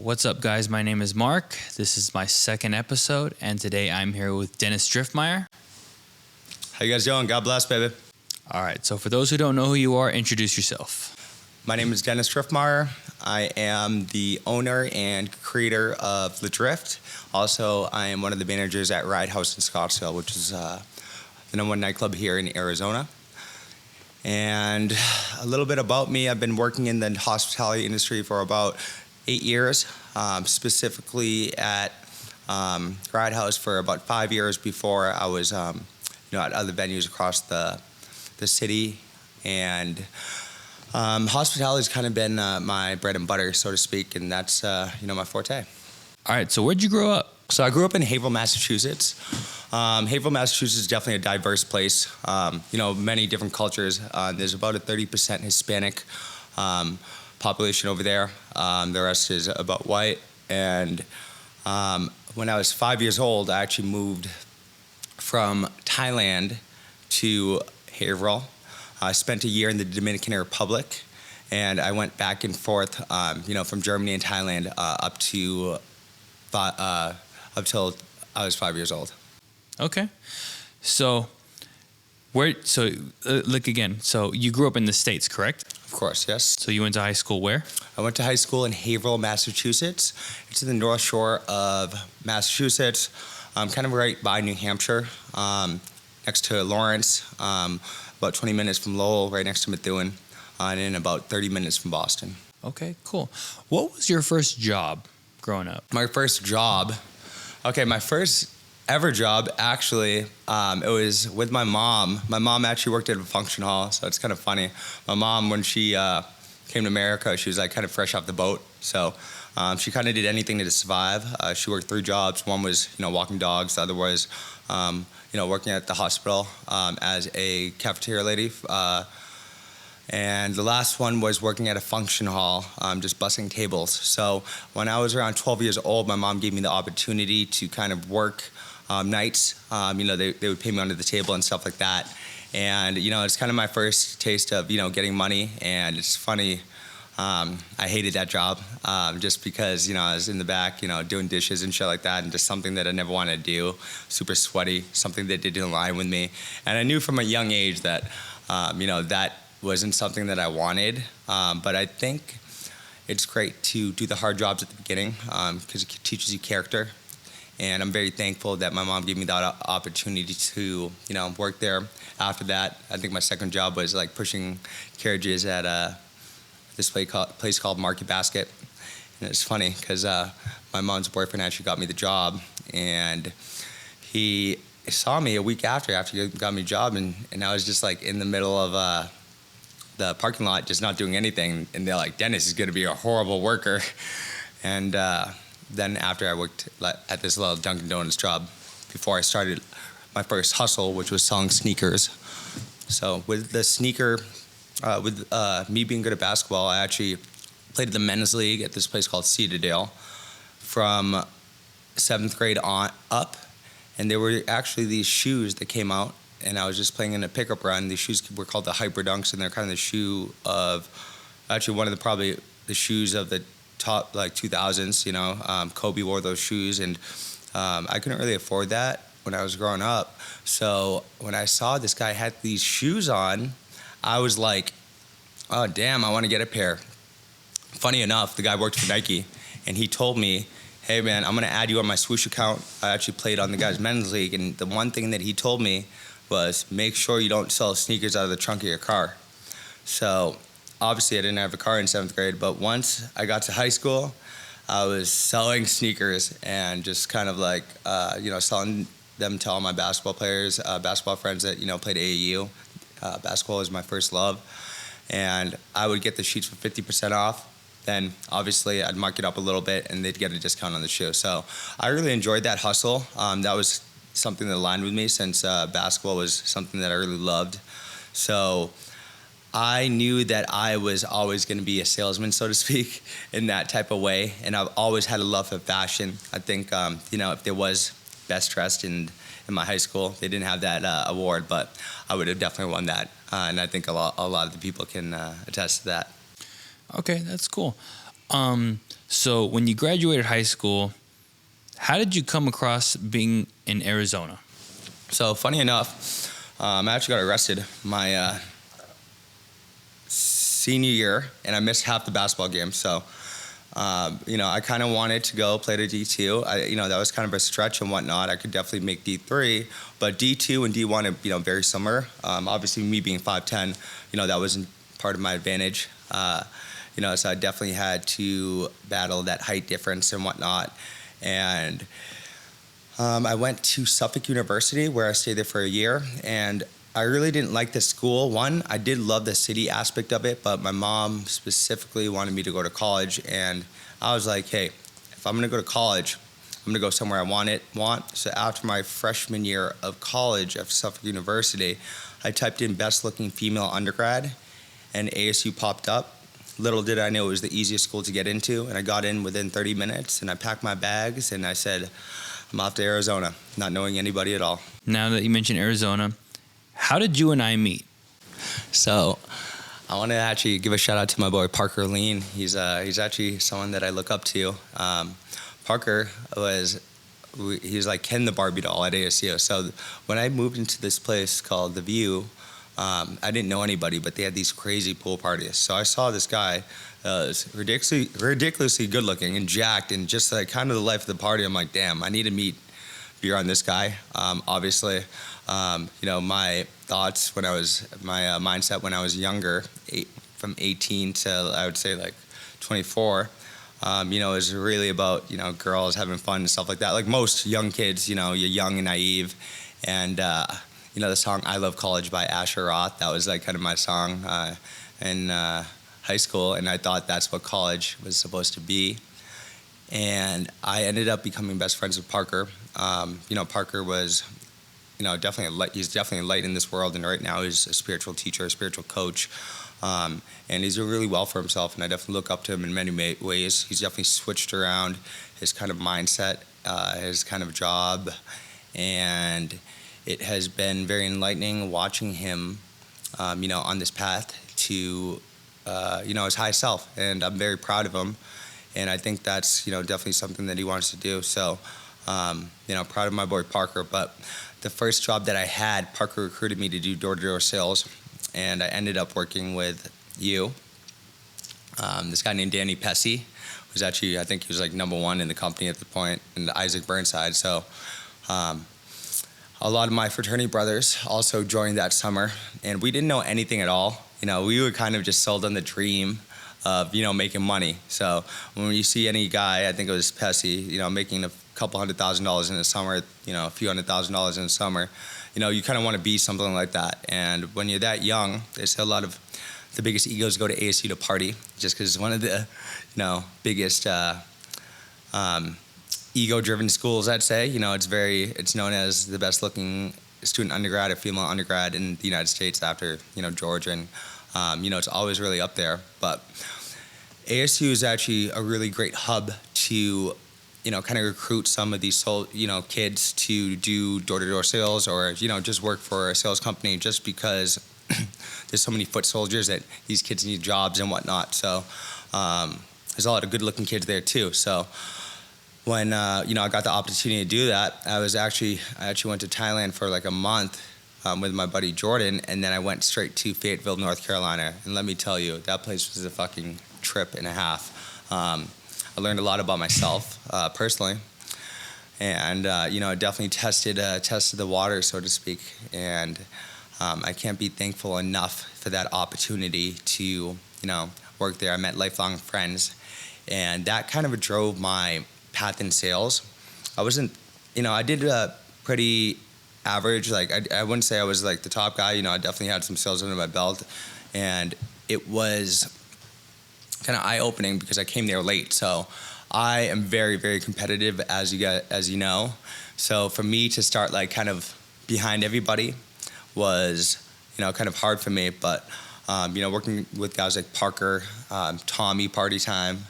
What's up, guys? My name is Mark. This is my second episode, and today I'm here with Dennis Driftmeyer. How you guys doing? God bless, baby. All right, so for those who don't know who you are, introduce yourself. My name is Dennis Driftmeyer. I am the owner and creator of The Drift. Also, I am one of the managers at Riot House in Scottsdale, which is the number one nightclub here in Arizona. And a little bit about me, I've been working in the hospitality industry for about 8 years, specifically at Riot House for about 5 years before I was at other venues across the city. And hospitality has kind of been my bread and butter, so to speak, and that's my forte. All right, so where'd you grow up? So I grew up in Haverhill, Massachusetts. Haverhill, Massachusetts is definitely a diverse place. Many different cultures. There's about a 30% Hispanic population over there. The rest is about white. And when I was 5 years old, I actually moved from Thailand to Haverhill. I spent a year in the Dominican Republic, and I went back and forth, from Germany and Thailand up till I was 5 years old. Okay, so look again. So you grew up in the States, correct? Of course, yes. So you went to high school where? I went to high school in Haverhill, Massachusetts. It's in the North Shore of Massachusetts, kind of right by New Hampshire, next to Lawrence, about 20 minutes from Lowell, right next to Methuen, and then about 30 minutes from Boston. Okay, cool. What was your first job growing up? My first job? Okay, my first ever job, actually, it was with my mom. My mom actually worked at a function hall, so it's kind of funny. My mom, when she came to America, she was like kind of fresh off the boat, so she kind of did anything to survive. She worked 3 jobs. One was, walking dogs. The other was, working at the hospital as a cafeteria lady. And the last one was working at a function hall, just bussing tables. So when I was around 12 years old, my mom gave me the opportunity to kind of work nights. They would pay me under the table and stuff like that. And, it's kind of my first taste of, getting money. And it's funny, I hated that job just because, I was in the back, doing dishes and shit like that, and just something that I never wanted to do, super sweaty, something that didn't align with me. And I knew from a young age that, that wasn't something that I wanted, but I think it's great to do the hard jobs at the beginning because it teaches you character. And I'm very thankful that my mom gave me that opportunity to, work there. After that, I think my second job was like pushing carriages at this place called Market Basket. And it's funny because my mom's boyfriend actually got me the job, and he saw me a week after he got me a job, and I was just like in the middle of the parking lot, just not doing anything, and they're like, Dennis is going to be a horrible worker. And then after I worked at this little Dunkin' Donuts job before I started my first hustle, which was selling sneakers. So with the sneaker, with me being good at basketball, I actually played at the men's league at this place called Cedardale from 7th grade on up, and there were actually these shoes that came out, and I was just playing in a pickup run. These shoes were called the Hyper Dunks, and they're kind of the shoe of, actually one of probably the shoes of the top 2000s. Kobe wore those shoes, and I couldn't really afford that when I was growing up. So when I saw this guy had these shoes on, I was like, oh damn, I want to get a pair. Funny enough, the guy worked for Nike, and he told me, hey man, I'm going to add you on my Swoosh account. I actually played on the guys' men's league, and the one thing that he told me was make sure you don't sell sneakers out of the trunk of your car. So obviously I didn't have a car in 7th grade, but once I got to high school, I was selling sneakers and just kind of like, selling them to all my basketball friends that, played AAU. Basketball was my first love. And I would get the sheets for 50% off. Then obviously I'd mark it up a little bit and they'd get a discount on the shoe. So I really enjoyed that hustle. That was something that aligned with me since basketball was something that I really loved. So I knew that I was always going to be a salesman, so to speak, in that type of way. And I've always had a love for fashion. I think, if there was best dressed in my high school, they didn't have that award, but I would have definitely won that. And I think a lot of the people can attest to that. Okay, that's cool. So when you graduated high school, how did you come across being in Arizona? So funny enough, I actually got arrested my senior year, and I missed half the basketball game. So, I kind of wanted to go play to D2. That was kind of a stretch and whatnot. I could definitely make D3, but D2 and D1 are, very similar. Obviously, me being 5'10", that wasn't part of my advantage. So I definitely had to battle that height difference and whatnot. And I went to Suffolk University, where I stayed there for a year, and I really didn't like the school. One, I did love the city aspect of it, but my mom specifically wanted me to go to college, and I was like, hey, if I'm going to go to college, I'm going to go somewhere I want. So after my freshman year of college at Suffolk University, I typed in best looking female undergrad, and ASU popped up. Little did I know it was the easiest school to get into, and I got in within 30 minutes, and I packed my bags, and I said, I'm off to Arizona, not knowing anybody at all. Now that you mentioned Arizona, how did you and I meet? So I want to actually give a shout out to my boy Parker Lean. He's actually someone that I look up to. Parker he's like Ken the Barbie doll at ASU. So when I moved into this place called The View, I didn't know anybody, but they had these crazy pool parties. So I saw this guy was ridiculously good looking and jacked, and just like kind of the life of the party. I'm like, damn, I need to be around this guy. Obviously, my thoughts when my mindset when I was younger, from 18 to I would say like 24, is really about, girls having fun and stuff like that. Like most young kids, you're young and naive. And, the song I Love College by Asher Roth, that was like kind of my song in high school. And I thought that's what college was supposed to be. And I ended up becoming best friends with Parker. Parker was, definitely he's definitely a light in this world. And right now he's a spiritual teacher, a spiritual coach. And he's doing really well for himself, and I definitely look up to him in many ways. He's definitely switched around his kind of mindset, his kind of job, and it has been very enlightening watching him, on this path to, his high self, and I'm very proud of him, and I think that's, definitely something that he wants to do. So, proud of my boy Parker. But the first job that I had, Parker recruited me to do door-to-door sales, and I ended up working with you. This guy named Danny Pesci was actually, I think he was like number one in the company at the point, and Isaac Burnside. So a lot of my fraternity brothers also joined that summer, and we didn't know anything at all. We were kind of just sold on the dream of, making money. So when you see any guy, I think it was Pesci, making a couple $100,000 in the summer, a few $100,000 in the summer, you kind of want to be something like that. And when you're that young, they say a lot of the biggest egos go to ASU to party, just because it's one of the, biggest ego-driven schools, I'd say. It's known as the best-looking student undergrad or female undergrad in the United States after, Georgia, and it's always really up there. But ASU is actually a really great hub to, kind of recruit some of these kids to do door-to-door sales, or, just work for a sales company, just because there's so many foot soldiers that these kids need jobs and whatnot. So there's a lot of good-looking kids there too. So when I got the opportunity to do that, I actually went to Thailand for like a month with my buddy Jordan, and then I went straight to Fayetteville, North Carolina. And let me tell you, that place was a fucking trip and a half. I learned a lot about myself personally, and I definitely tested the water, so to speak. And I can't be thankful enough for that opportunity to work there. I met lifelong friends, and that kind of drove my path in sales. I wasn't, I did pretty average. Like I wouldn't say I was like the top guy. I definitely had some sales under my belt, and it was kind of eye-opening because I came there late. So I am very, very competitive, as you know. So for me to start like kind of behind everybody was, kind of hard for me. But working with guys like Parker, Tommy, Party Time,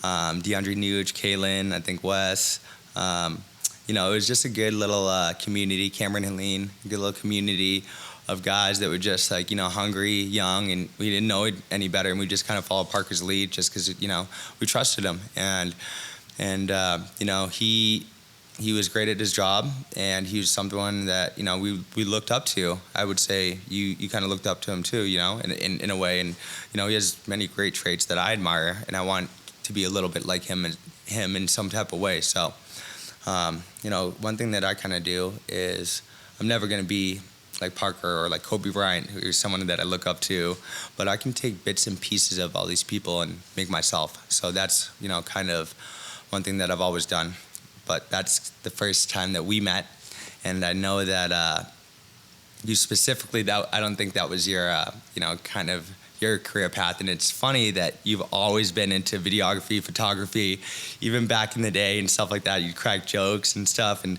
DeAndre Nuge, Kaylin, I think Wes. It was just a good little community. Cameron Helene, good little community of guys that were just like, hungry, young, and we didn't know it any better, and we just kind of followed Parker's lead just because, we trusted him. And he was great at his job, and he was someone that, we looked up to. I would say you kind of looked up to him too, in a way. And, he has many great traits that I admire, and I want to be a little bit like him in some type of way. So, one thing that I kind of do is I'm never going to be like Parker or like Kobe Bryant, who's someone that I look up to, but I can take bits and pieces of all these people and make myself. So that's, kind of one thing that I've always done. But that's the first time that we met, and I know that you specifically, that I don't think that was your, kind of your career path. And it's funny that you've always been into videography, photography, even back in the day and stuff like that. You crack jokes and stuff, and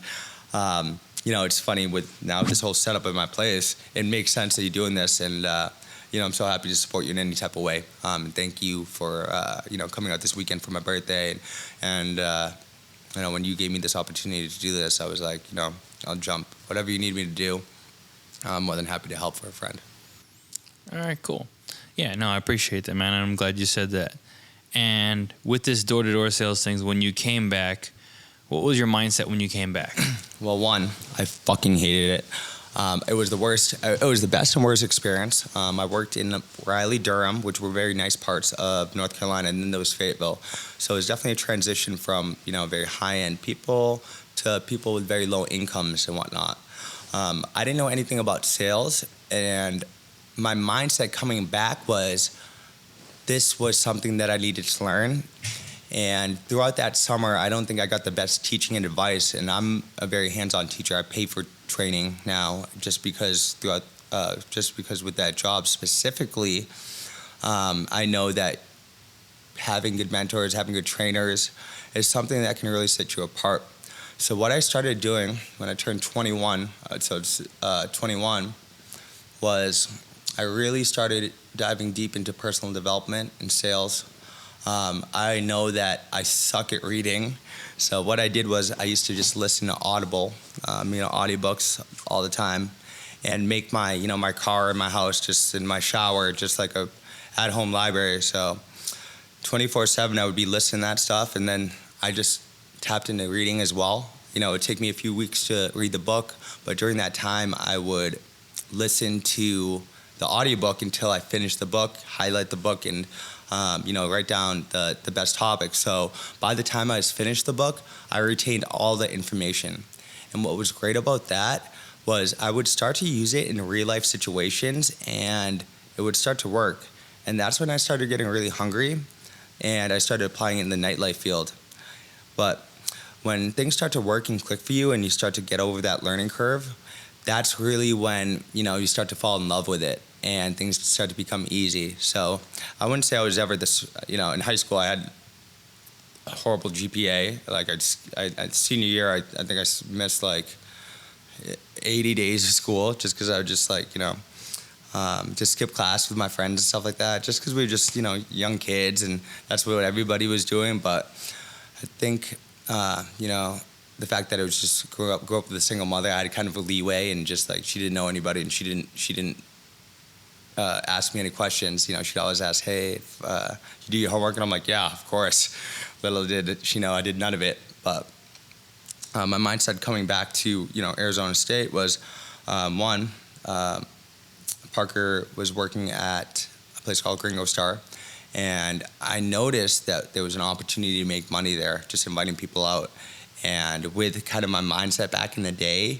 it's funny with now this whole setup at my place. It makes sense that you're doing this, and I'm so happy to support you in any type of way. And thank you for coming out this weekend for my birthday, and when you gave me this opportunity to do this, I was like, I'll jump. Whatever you need me to do, I'm more than happy to help for a friend. All right, cool. Yeah, no, I appreciate that, man. I'm glad you said that. And with this door-to-door sales things, when you came back, what was your mindset when you came back? Well, one, I fucking hated it. It was the worst. It was the best and worst experience. I worked in Raleigh, Durham, which were very nice parts of North Carolina, and then there was Fayetteville. So it was definitely a transition from, very high-end people to people with very low incomes and whatnot. I didn't know anything about sales, and my mindset coming back was this was something that I needed to learn. And throughout that summer, I don't think I got the best teaching and advice, and I'm a very hands-on teacher. I pay for training now just because with that job specifically, I know that having good mentors, having good trainers is something that can really set you apart. So what I started doing when I turned 21, was I really started diving deep into personal development and sales. I know that I suck at reading, so what I did was I used to just listen to audiobooks all the time, and make my, my car in my house, just in my shower, just like a at-home library. So 24/7, I would be listening to that stuff, and then I just tapped into reading as well. It would take me a few weeks to read the book, but during that time, I would listen to the audiobook until I finished the book, highlight the book, and write down the best topics. So by the time I was finished the book, I retained all the information. And what was great about that was I would start to use it in real life situations, and it would start to work. And that's when I started getting really hungry, and I started applying it in the nightlife field. But when things start to work and click for you, and you start to get over that learning curve, that's really when, you start to fall in love with it, and things start to become easy. So I wouldn't say I was ever this, in high school I had a horrible GPA. Like senior year, I think I missed like 80 days of school just because I would just just skip class with my friends and stuff like that, just because we were just, young kids, and that's what everybody was doing. But I think, the fact that I was just grew up with a single mother, I had kind of a leeway, and just like she didn't know anybody, and she didn't ask me any questions. She'd always ask, "Hey, if, you do your homework?" And I'm like, "Yeah, of course." Little did she know I did none of it. But my mindset coming back to Arizona State was Parker was working at a place called Gringo Star, and I noticed that there was an opportunity to make money there, just inviting people out. And with kind of my mindset back in the day,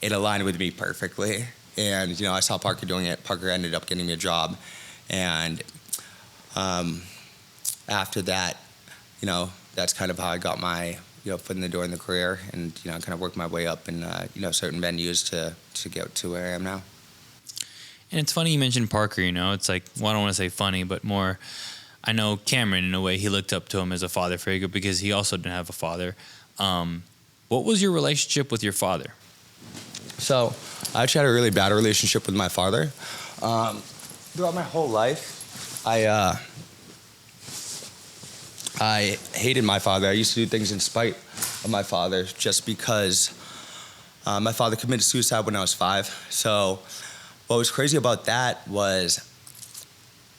it aligned with me perfectly. And, I saw Parker doing it. Parker ended up getting me a job. And after that, that's kind of how I got my, foot in the door in the career, and, kind of worked my way up in, certain venues to get to where I am now. And it's funny you mentioned Parker, it's like, well, I don't want to say funny, but more, I know Cameron, in a way, he looked up to him as a father figure because he also didn't have a father. What was your relationship with your father? So I actually had a really bad relationship with my father. Throughout my whole life, I hated my father. I used to do things in spite of my father just because my father committed suicide when I was 5. So what was crazy about that was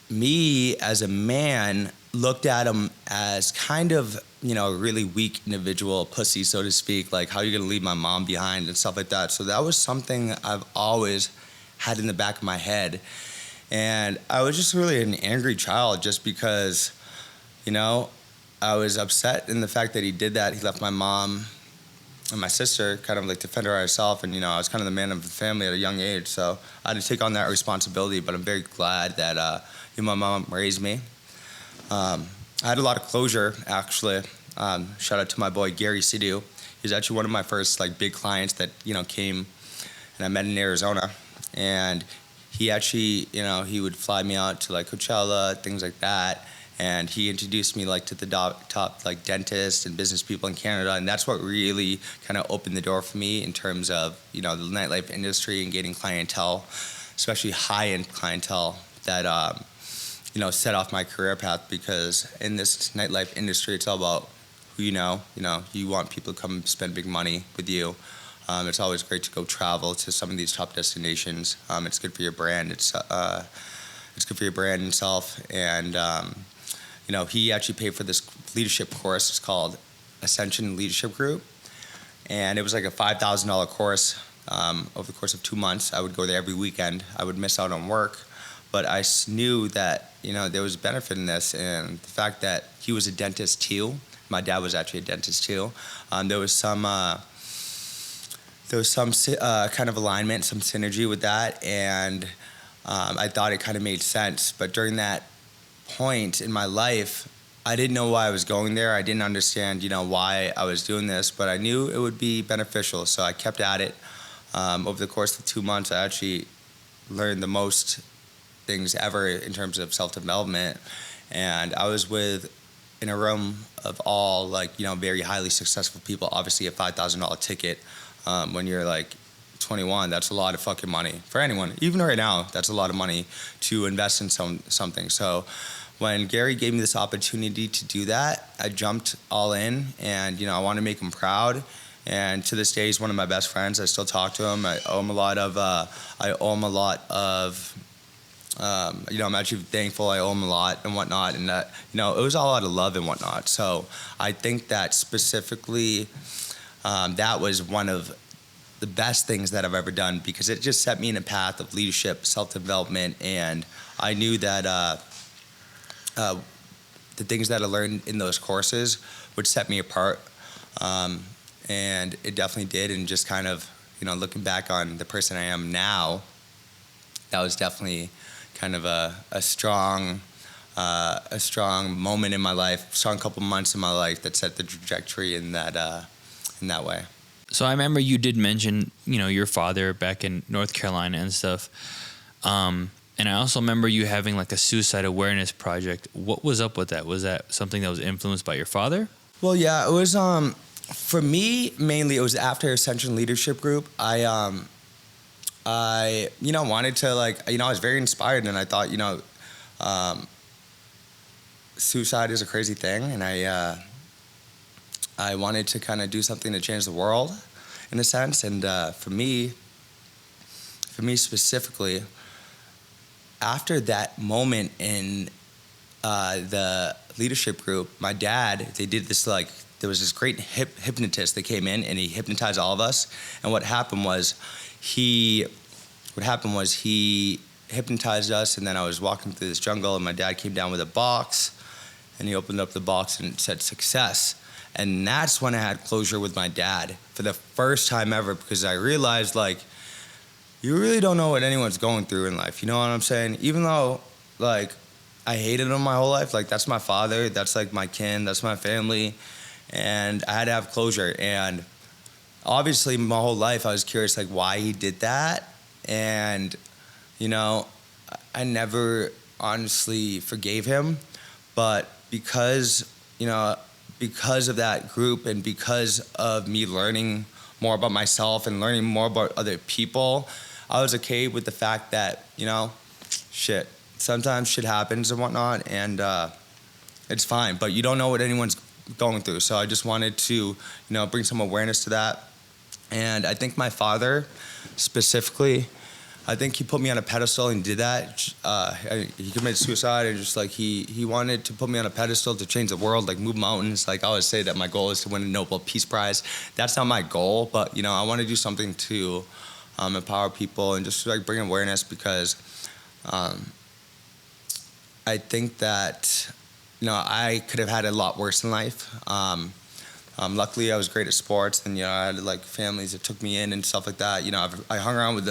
me as a man looked at him as kind of, a really weak individual, a pussy, so to speak, like, how are you going to leave my mom behind and stuff like that. So that was something I've always had in the back of my head. And I was just really an angry child just because, I was upset in the fact that he did that. He left my mom and my sister kind of like to fend for herself. And, I was kind of the man of the family at a young age. So I had to take on that responsibility. But I'm very glad that my mom raised me. I had a lot of closure, actually. Shout out to my boy, Gary Sidhu. He's actually one of my first big clients that, came and I met in Arizona. And he actually, he would fly me out to Coachella, things like that. And he introduced me to the top dentists and business people in Canada. And that's what really kind of opened the door for me in terms of, the nightlife industry and getting clientele, especially high-end clientele that, set off my career path. Because in this nightlife industry, it's all about who you know. You want people to come spend big money with you. It's always great to go travel to some of these top destinations. It's good for your brand. It's good for your brand itself. And, he actually paid for this leadership course. It's called Ascension Leadership Group. And it was like a $5,000 course over the course of 2 months. I would go there every weekend. I would miss out on work. But I knew that, there was benefit in this. And the fact that he was a dentist too. My dad was actually a dentist too. There was some kind of alignment, some synergy with that, and I thought it kind of made sense. But during that point in my life, I didn't know why I was going there. I didn't understand, why I was doing this, but I knew it would be beneficial, so I kept at it. Over the course of 2 months, I actually learned the most things ever in terms of self-development, and I was in a room of all, very highly successful people. Obviously, a $5,000 ticket. When you're 21, that's a lot of fucking money for anyone. Even right now, that's a lot of money to invest in something. So when Gary gave me this opportunity to do that, I jumped all in, and I want to make him proud. And to this day, he's one of my best friends. I still talk to him. I owe him a lot of. I'm actually thankful. I owe him a lot and whatnot, and that it was all out of love and whatnot. So I think that specifically. That was one of the best things that I've ever done, because it just set me in a path of leadership, self-development, and I knew that the things that I learned in those courses would set me apart, and it definitely did. And just kind of, looking back on the person I am now, that was definitely kind of a strong moment in my life, strong couple months in my life that set the trajectory in that way. So I remember you did mention, your father back in North Carolina and stuff. And I also remember you having a suicide awareness project. What was up with that? Was that something that was influenced by your father? Well, yeah, it was, for me, mainly it was after Ascension Leadership Group. I wanted to I was very inspired, and I thought, suicide is a crazy thing. And I wanted to kind of do something to change the world, in a sense. And for me specifically, after that moment in the leadership group, my dad, they did this there was this great hypnotist that came in, and he hypnotized all of us. And what happened was he hypnotized us, and then I was walking through this jungle, and my dad came down with a box, and he opened up the box and it said success. And that's when I had closure with my dad for the first time ever, because I realized, you really don't know what anyone's going through in life. You know what I'm saying? Even though, I hated him my whole life. That's my father. That's, my kin. That's my family. And I had to have closure. And obviously, my whole life, I was curious, why he did that. And, I never honestly forgave him. But because of that group, and because of me learning more about myself and learning more about other people, I was okay with the fact that, sometimes shit happens and whatnot, and it's fine, but you don't know what anyone's going through. So I just wanted to, bring some awareness to that. And I think my father specifically, I think he put me on a pedestal and did that. He committed suicide and just like he wanted to put me on a pedestal to change the world, like move mountains. Like I always say that my goal is to win a Nobel Peace Prize. That's not my goal, but you know, I want to do something to empower people and just like bring awareness because I think that, you know, I could have had a lot worse in life. Luckily, I was great at sports, and you know, I had like families that took me in and stuff like that. You know, I hung around with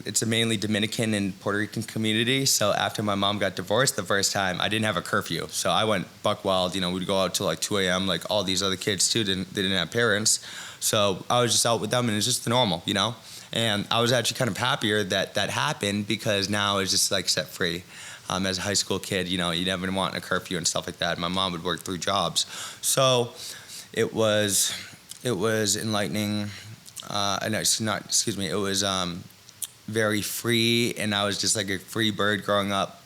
it's a mainly Dominican and Puerto Rican community. So after my mom got divorced the first time, I didn't have a curfew, so I went buck wild. You know, we'd go out till like 2 a.m. Like all these other kids too. They didn't have parents, so I was just out with them, and it's just normal, you know. And I was actually kind of happier that that happened because now it's just like set free. As a high school kid, you know, you never want a curfew and stuff like that. My mom would work 3 jobs. So it was enlightening. It was very free, and I was just like a free bird growing up.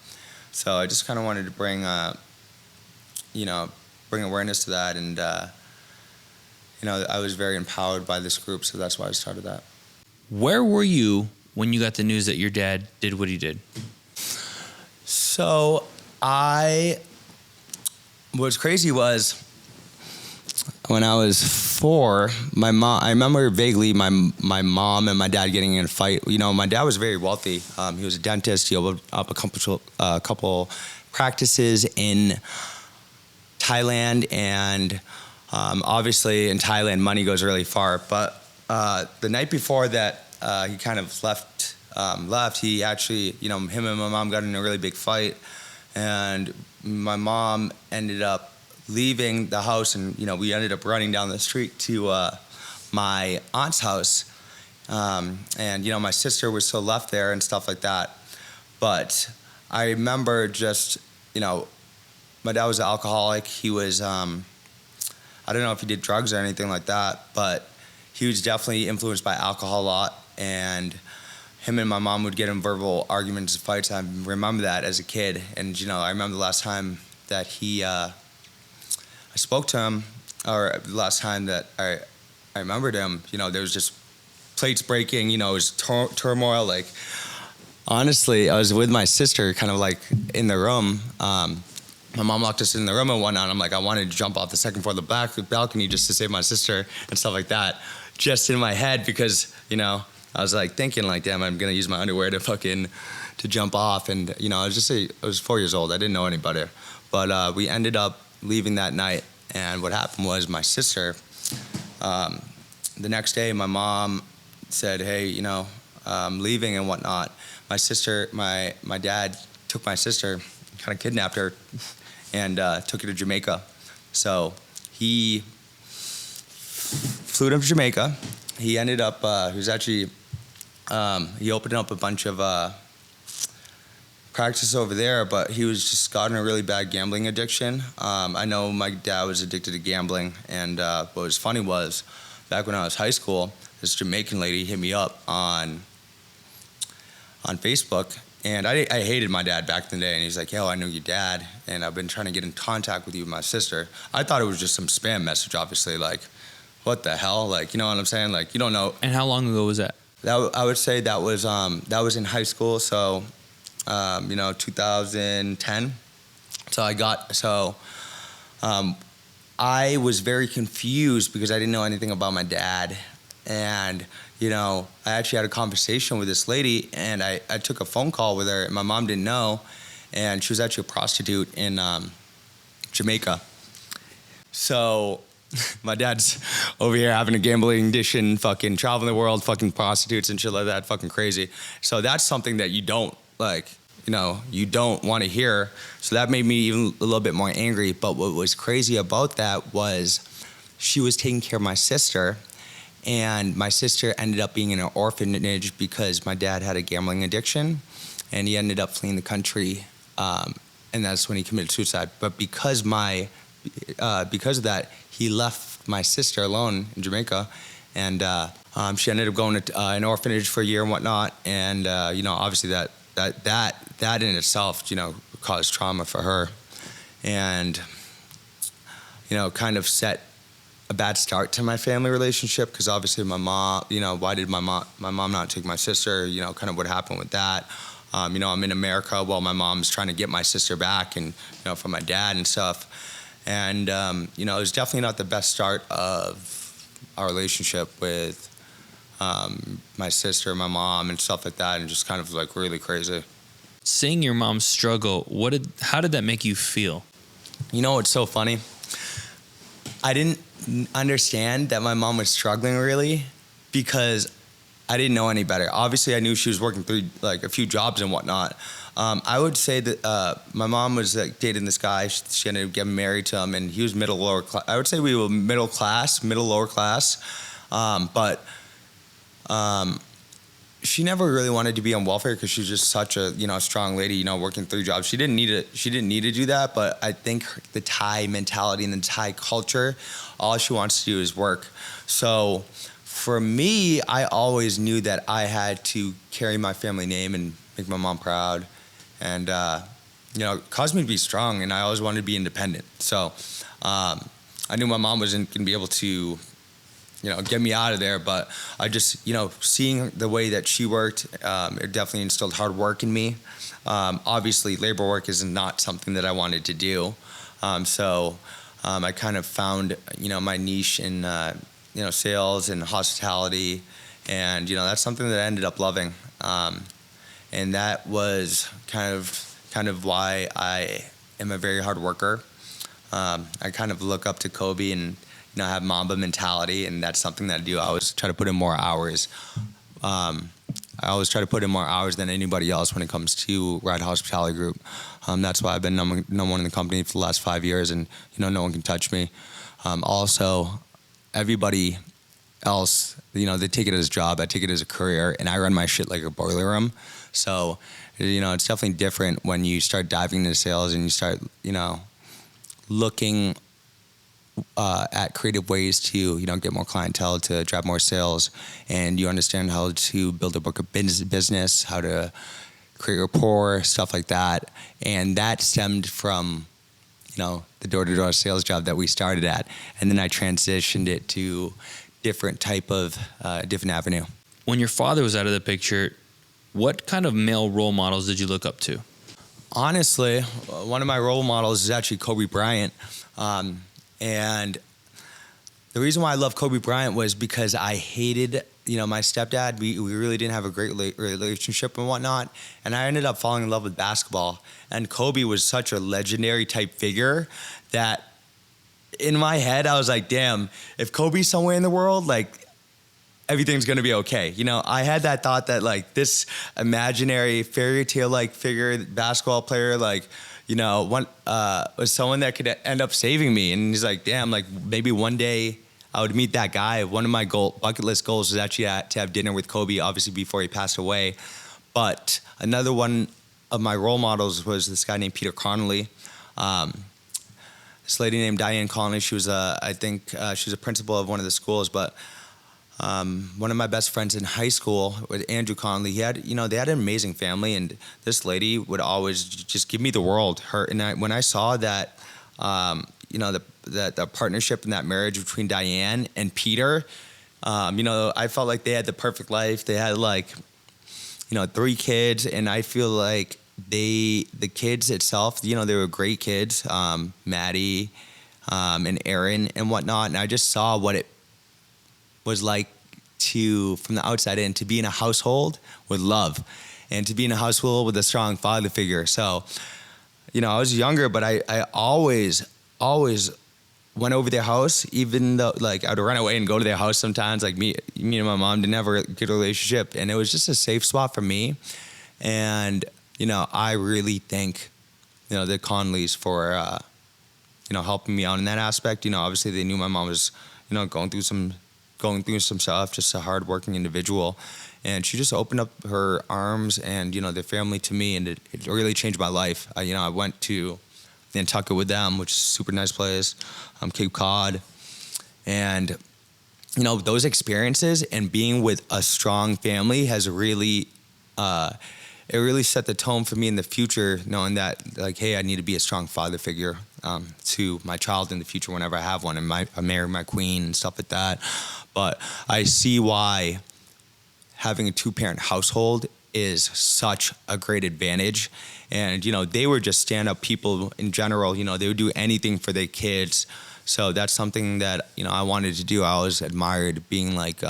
So I just kind of wanted to bring awareness to that. And, you know, I was very empowered by this group, so that's why I started that. Where were you when you got the news that your dad did what he did? So what's crazy was when I was 4, I remember vaguely my mom and my dad getting in a fight. You know, my dad was very wealthy. He was a dentist. He opened up a couple practices in Thailand, and obviously in Thailand money goes really far. But the night before that, he kind of left. He actually, you know, him and my mom got in a really big fight, and my mom ended up leaving the house, and you know, we ended up running down the street to my aunt's house, and you know, my sister was still left there and stuff like that. But I remember just, you know, my dad was an alcoholic. He was, I don't know if he did drugs or anything like that, but he was definitely influenced by alcohol a lot, and him and my mom would get in verbal arguments and fights. I remember that as a kid. And, you know, I remember the last time that I spoke to him, or the last time that I remembered him, you know, there was just plates breaking, you know, it was turmoil. Like, honestly, I was with my sister kind of like in the room. My mom locked us in the room and whatnot. I'm like, I wanted to jump off the second floor of the balcony just to save my sister and stuff like that. Just in my head because, you know, I was like thinking like, damn, I'm gonna use my underwear to jump off, and you know, I was 4 years old. I didn't know any better, but we ended up leaving that night. And what happened was my sister. The next day, my mom said, "Hey, you know, I'm leaving and whatnot." My sister, my dad took my sister, kind of kidnapped her, and took her to Jamaica. So he flew to Jamaica. He ended up. He was actually. He opened up a bunch of practice over there, but he was just got in a really bad gambling addiction. I know my dad was addicted to gambling, and what was funny was, back when I was high school, this Jamaican lady hit me up on Facebook, and I hated my dad back in the day, and he's like, "Yo, I know your dad, and I've been trying to get in contact with you and my sister." I thought it was just some spam message, obviously, like, what the hell? Like, you know what I'm saying? Like, you don't know. And how long ago was that? I would say that was in high school, so you know, 2010. I was very confused because I didn't know anything about my dad, and you know, I actually had a conversation with this lady, and I took a phone call with her, and my mom didn't know, and she was actually a prostitute in Jamaica. So my dad's over here having a gambling addiction, fucking traveling the world, fucking prostitutes and shit like that, fucking crazy. So that's something that you don't like, you know, you don't want to hear. So that made me even a little bit more angry. But what was crazy about that was she was taking care of my sister, and my sister ended up being in an orphanage because my dad had a gambling addiction, and he ended up fleeing the country, and that's when he committed suicide. But because of that, he left my sister alone in Jamaica, and she ended up going to an orphanage for a year and whatnot. And you know, obviously that in itself, you know, caused trauma for her, and you know, kind of set a bad start to my family relationship, because obviously my mom, why did my mom not take my sister, kind of what happened with that. I'm in America while my mom's trying to get my sister back, and, from my dad and stuff. And, it was definitely not the best start of our relationship with my sister, my mom, and stuff like that, and just kind of like really crazy. Seeing your mom struggle, how did that make you feel? It's so funny. I didn't understand that my mom was struggling really, because I didn't know any better. Obviously, I knew she was working through like a few jobs and whatnot. I would say that my mom was like dating this guy. She ended up getting married to him, and he was lower class. I would say we were middle lower class, but she never really wanted to be on welfare, because she was just such a strong lady, working 3 jobs. She didn't need to do that, but I think the Thai mentality and the Thai culture, all she wants to do is work. So for me, I always knew that I had to carry my family name and make my mom proud, and it caused me to be strong, and I always wanted to be independent. So I knew my mom wasn't going to be able to get me out of there, but I just, seeing the way that she worked, it definitely instilled hard work in me. Obviously, labor work is not something that I wanted to do. So I kind of found, my niche in, sales and hospitality, and, that's something that I ended up loving. And that was kind of why I am a very hard worker. I kind of look up to Kobe, and I have Mamba mentality, and that's something that I do. I always try to put in more hours. I always try to put in more hours than anybody else when it comes to Riot Hospitality Group. That's why I've been number one in the company for the last 5 years, and no one can touch me. Also, everybody else, they take it as a job. I take it as a career, and I run my shit like a boiler room. So, it's definitely different when you start diving into sales and you start, looking at creative ways to get more clientele, to drive more sales, and you understand how to build a book of business, how to create rapport, stuff like that. And that stemmed from the door-to-door sales job that we started at, and then I transitioned it to different avenue. When your father was out of the picture, what kind of male role models did you look up to? Honestly, one of my role models is actually Kobe Bryant. And the reason why I love Kobe Bryant was because I hated, my stepdad. We really didn't have a great relationship and whatnot. And I ended up falling in love with basketball. And Kobe was such a legendary type figure that in my head, I was like, damn, if Kobe's somewhere in the world, like, everything's going to be okay. I had that thought that like this imaginary fairy tale like figure, basketball player, like, one was someone that could end up saving me. And he's like, damn, like maybe one day I would meet that guy. One of my bucket list goals was actually to have dinner with Kobe, obviously before he passed away. But another one of my role models was this guy named Peter Connolly. This lady named Diane Connolly, she was I think she was a principal of one of the schools, but one of my best friends in high school with Andrew Connolly, they had an amazing family, and this lady would always just give me the world. When I saw that, the partnership and that marriage between Diane and Peter, I felt like they had the perfect life. They had 3 kids, and I feel like the kids itself, they were great kids, Maddie, and Aaron and whatnot, and I just saw what it was like from the outside in, to be in a household with love, and to be in a household with a strong father figure. So, I was younger, but I always went over their house, even though like I would run away and go to their house sometimes. Like me and my mom didn't have a good relationship, and it was just a safe spot for me. And, I really thank, the Conleys for, helping me out in that aspect. Obviously they knew my mom was, going through some stuff, just a hardworking individual. And she just opened up her arms and, their family to me, and it really changed my life. I went to Nantucket with them, which is a super nice place, Cape Cod. And, those experiences and being with a strong family has really it really set the tone for me in the future, knowing that, like, hey, I need to be a strong father figure to my child in the future whenever I have one, and I marry my queen and stuff like that. But I see why having a two-parent household is such a great advantage. And, they were just stand-up people in general. They would do anything for their kids. So that's something that, I wanted to do. I always admired being like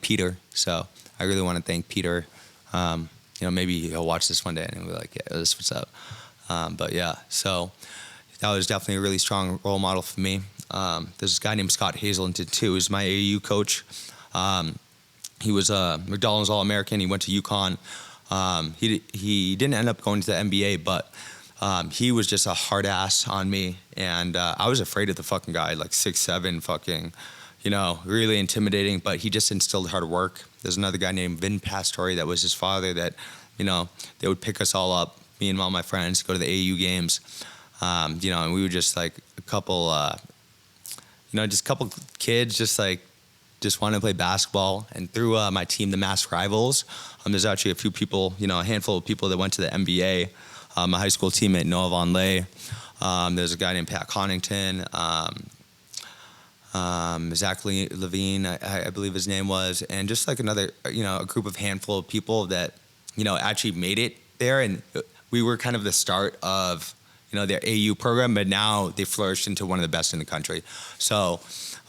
Peter. So I really want to thank Peter. Maybe he'll watch this one day and he'll be like, yeah, this is what's up. But yeah, so that was definitely a really strong role model for me. There's this guy named Scott Hazelton too, who's my AAU coach. He was a McDonald's All-American. He went to UConn. He didn't end up going to the NBA, but he was just a hard ass on me. And I was afraid of the fucking guy, like 6'7", fucking, really intimidating, but he just instilled hard work. There's another guy named Vin Pastore that was his father that, they would pick us all up, me and all my friends, go to the AAU games. And we were just like a couple, just a couple kids just wanted to play basketball. And through my team, the Mass Rivals, there's actually a few people, a handful of people that went to the NBA. My high school teammate, Noah Vonleh. There's a guy named Pat Connington. Zach Levine, I believe his name was. And just like another, a group of handful of people that, actually made it there. And we were kind of the start of, their AU program, but now they flourished into one of the best in the country. So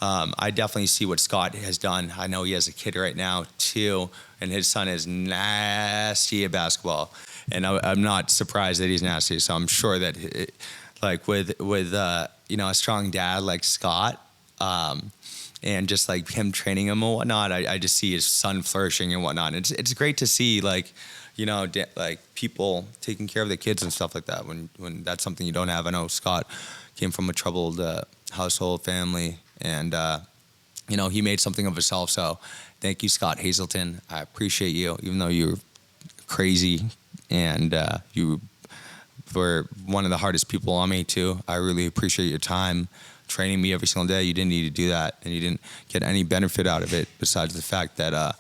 I definitely see what Scott has done. I know he has a kid right now too, and his son is nasty at basketball. And I'm not surprised that he's nasty. So I'm sure that, with a strong dad like Scott, and just like him training him and whatnot, I just see his son flourishing and whatnot. It's great to see people taking care of their kids and stuff like that when that's something you don't have. I know Scott came from a troubled household family, and he made something of himself. So thank you, Scott Hazelton. I appreciate you, even though you're crazy and you were one of the hardest people on me too. I really appreciate your time training me every single day. You didn't need to do that, and you didn't get any benefit out of it besides the fact that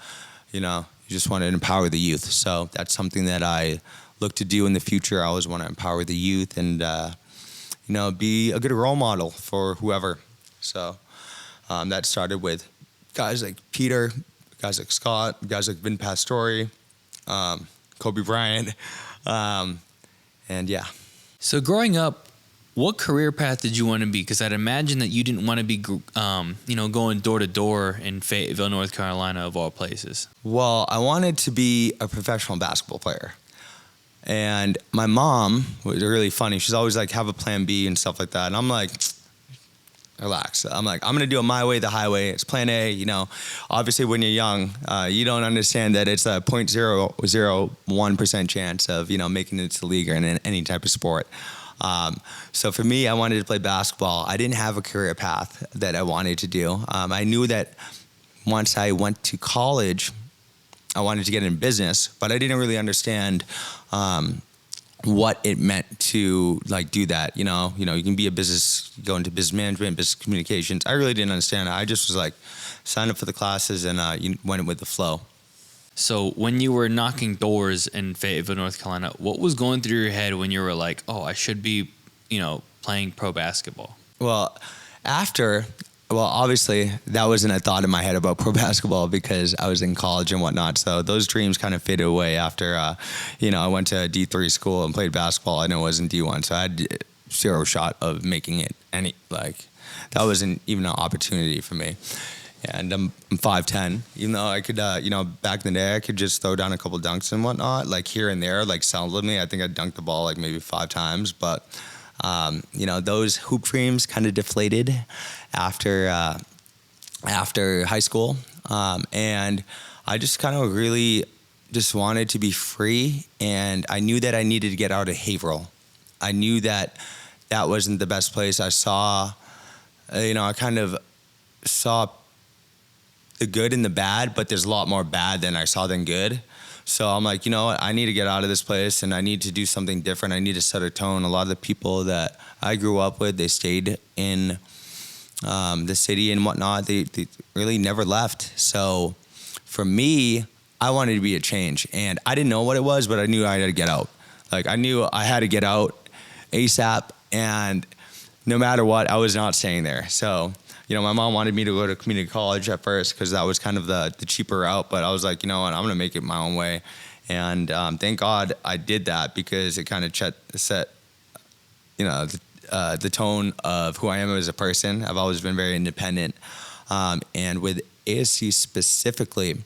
you just want to empower the youth. So that's something that I look to do in the future. I always want to empower the youth and be a good role model for whoever. So that started with guys like Peter, guys like Scott, guys like Vin Pastore, Kobe Bryant, and yeah. So growing up, what career path did you want to be? Because I'd imagine that you didn't want to be, going door to door in Fayetteville, North Carolina, of all places. Well, I wanted to be a professional basketball player. And my mom was really funny. She's always like, have a plan B and stuff like that. And I'm like, relax. I'm like, I'm going to do it my way, the highway. It's plan A, Obviously, when you're young, you don't understand that it's a 0.001% chance of, making it to the league or in any type of sport. So for me, I wanted to play basketball. I didn't have a career path that I wanted to do. I knew that once I went to college, I wanted to get in business, but I didn't really understand what it meant to do that. You can be go into business management, business communications. I really didn't understand it. I just was like, sign up for the classes and went with the flow. So when you were knocking doors in Fayetteville, North Carolina, what was going through your head when you were like, oh, I should be, playing pro basketball? Well, obviously that wasn't a thought in my head about pro basketball because I was in college and whatnot. So those dreams kind of faded away after, I went to a D3 school and played basketball. I know it wasn't D1. So I had zero shot of making it that wasn't even an opportunity for me. And I'm 5'10", even though I could, back in the day, I could just throw down a couple dunks and whatnot, here and there, solidly. I think I dunked the ball maybe 5 times. But, those hoop dreams kind of deflated after high school. And I just kind of really just wanted to be free. And I knew that I needed to get out of Haverhill. I knew that wasn't the best place. I saw, I kind of saw the good and the bad, but there's a lot more bad than I saw than good. So I'm like, what? I need to get out of this place and I need to do something different. I need to set a tone. A lot of the people that I grew up with, they stayed in the city and whatnot. They really never left. So for me, I wanted to be a change, and I didn't know what it was, but I knew I had to get out. Like I knew I had to get out ASAP, and no matter what, I was not staying there. So, my mom wanted me to go to community college at first because that was kind of the cheaper route, but I was like, you know what, I'm going to make it my own way. And thank God I did that because it kind of set, the tone of who I am as a person. I've always been very independent. And with ASU specifically,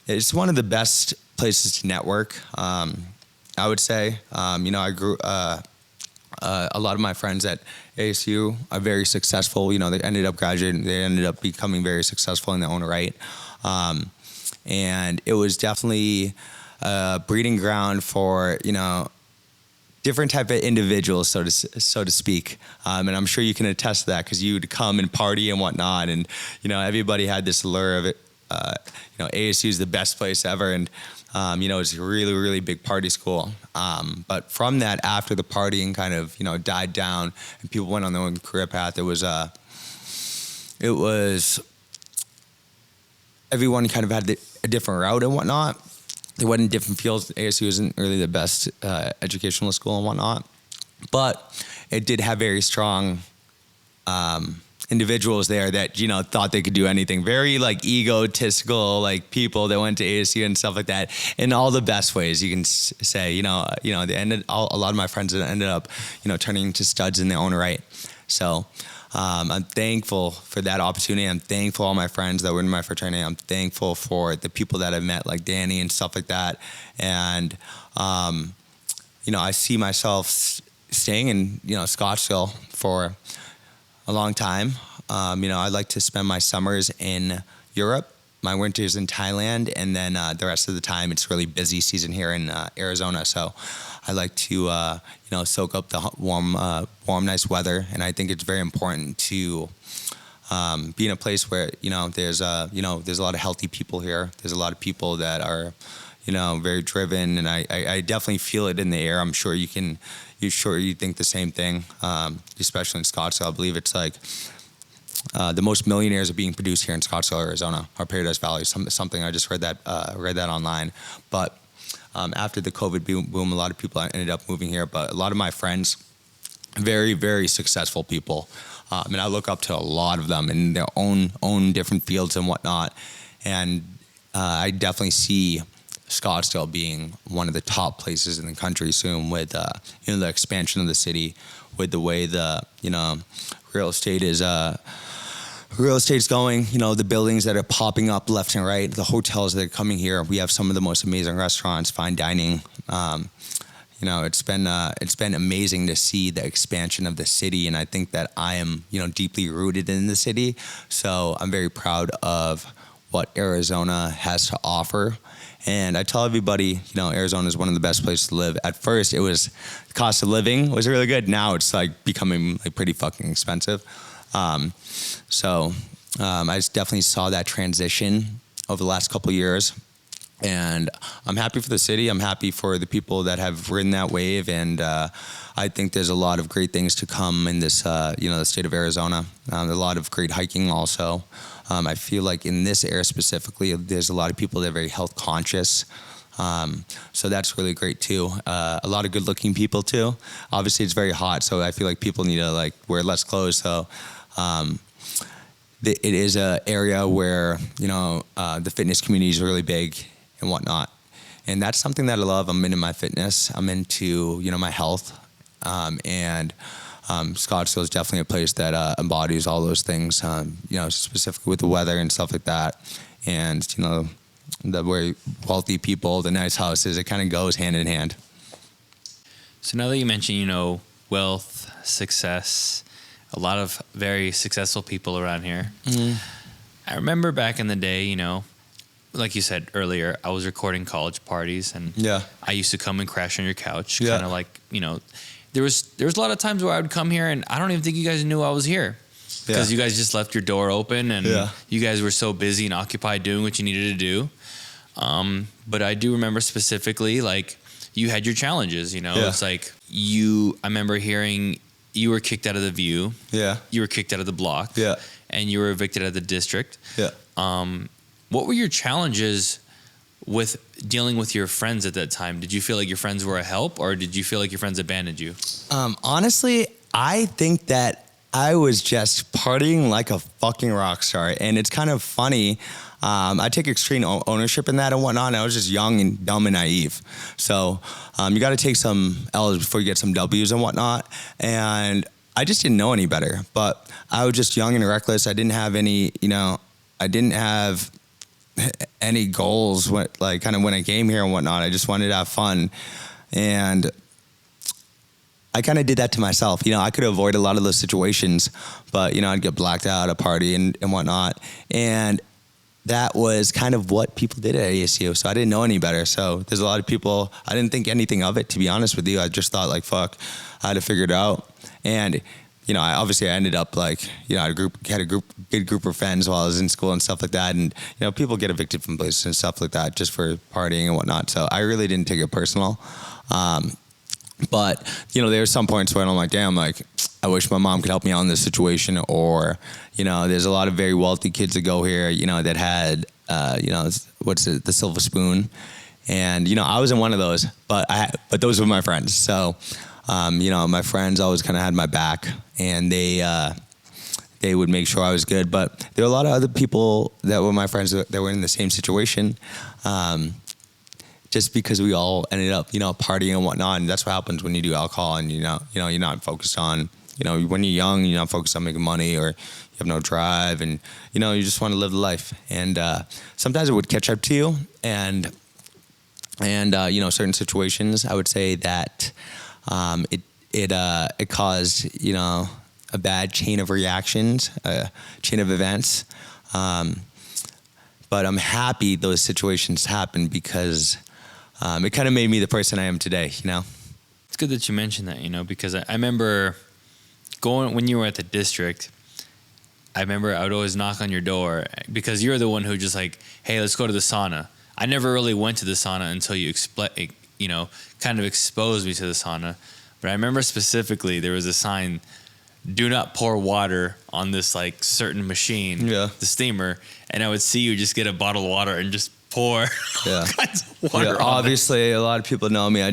it's one of the best places to network. I would say, I grew, a lot of my friends at ASU are very successful. They ended up graduating. They ended up becoming very successful in their own right. And it was definitely a breeding ground for, different type of individuals, so to speak. And I'm sure you can attest to that because you would come and party and whatnot. And, everybody had this allure of it. ASU is the best place ever. And, it's a really, really big party school. But from that, after the partying kind of, died down and people went on their own career path, it was everyone kind of had a different route and whatnot. They went in different fields. ASU isn't really the best educational school and whatnot, but it did have very strong individuals there that thought they could do anything. Very egotistical people that went to ASU and stuff like that in all the best ways you can say. They ended a lot of my friends ended up turning into studs in their own right. So I'm thankful for that opportunity. I'm thankful for all my friends that were in my fraternity. I'm thankful for the people that I've met, like Danny and stuff like that. And, I see myself staying in, Scottsdale for a long time. I like to spend my summers in Europe, my winters in Thailand, and then the rest of the time it's really busy season here in Arizona. So I like to, soak up the warm, nice weather. And I think it's very important to be in a place where, there's a lot of healthy people here. There's a lot of people that are, very driven. And I definitely feel it in the air. I'm sure you think the same thing, especially in Scottsdale. I believe it's the most millionaires are being produced here in Scottsdale, Arizona, or Paradise Valley. Something I just read that online. But after the COVID boom, a lot of people ended up moving here. But a lot of my friends, very, very successful people, and I look up to a lot of them in their own different fields and whatnot. And I definitely see Scottsdale being one of the top places in the country soon with the expansion of the city, with the way the real estate is going, the buildings that are popping up left and right, the hotels that are coming here. We have some of the most amazing restaurants, fine dining. It's been amazing to see the expansion of the city, and I think that I am deeply rooted in the city. So I'm very proud of what Arizona has to offer. And I tell everybody, Arizona is one of the best places to live. At first, the cost of living was really good. Now it's becoming pretty fucking expensive. So I just definitely saw that transition over the last couple of years. And I'm happy for the city. I'm happy for the people that have ridden that wave. And I think there's a lot of great things to come in this, the state of Arizona. A lot of great hiking also. I feel like in this area specifically, there's a lot of people that are very health conscious. So that's really great too. A lot of good looking people too. Obviously it's very hot, so I feel like people need to wear less clothes. So it is an area where, the fitness community is really big and whatnot. And that's something that I love. I'm into my fitness. I'm into, my health. And Scottsdale is definitely a place that embodies all those things, specifically with the weather and stuff like that. And, the very wealthy people, the nice houses, it kind of goes hand in hand. So now that you mentioned, wealth, success, a lot of very successful people around here. Mm-hmm. I remember back in the day, like you said earlier, I was recording college parties, and I used to come and crash on your couch, kind of there was a lot of times where I would come here and I don't even think you guys knew I was here because you guys just left your door open and you guys were so busy and occupied doing what you needed to do. But I do remember specifically, you had your challenges, it's I remember hearing you were kicked out of the View. Yeah. You were kicked out of the block. Yeah. And you were evicted out of the district. Yeah. What were your challenges with dealing with your friends at that time, did you feel like your friends were a help, or did you feel like your friends abandoned you? Honestly, I think that I was just partying like a fucking rock star. And it's kind of funny. I take extreme ownership in that and whatnot. And I was just young and dumb and naive. So you got to take some L's before you get some W's and whatnot. And I just didn't know any better. But I was just young and reckless. I didn't have any, I didn't have any goals when I came here and whatnot. I just wanted to have fun. And I kind of did that to myself. I could avoid a lot of those situations, but, I'd get blacked out at a party and whatnot. And that was kind of what people did at ASU. So I didn't know any better. So there's a lot of people, I didn't think anything of it, to be honest with you. I just thought like, fuck, I had to figure it out. And, I ended up I had a good group of friends while I was in school and stuff like that. And, people get evicted from places and stuff like that just for partying and whatnot. So I really didn't take it personal. But, there were some points where I'm like, damn, I wish my mom could help me out in this situation. Or, there's a lot of very wealthy kids that go here, that had, the silver spoon. And, I wasn't one of those, but those were my friends. So, my friends always kind of had my back, and they would make sure I was good. But there were a lot of other people that were my friends that were in the same situation. Just because we all ended up, partying and whatnot. And that's what happens when you do alcohol and, you're not focused on, when you're young, you're not focused on making money, or you have no drive, and, you just want to live the life. And sometimes it would catch up to you. And certain situations, I would say that it caused, a bad chain of reactions, a chain of events. But I'm happy those situations happened because it kind of made me the person I am today, It's good that you mentioned that, because I remember when you were at the district, I remember I would always knock on your door because you're the one who just like, hey, let's go to the sauna. I never really went to the sauna until you kind of exposed me to the sauna. But I remember specifically there was a sign, do not pour water on this certain machine, the steamer. And I would see you just get a bottle of water and just pour all kinds of water on obviously, a lot of people know me. I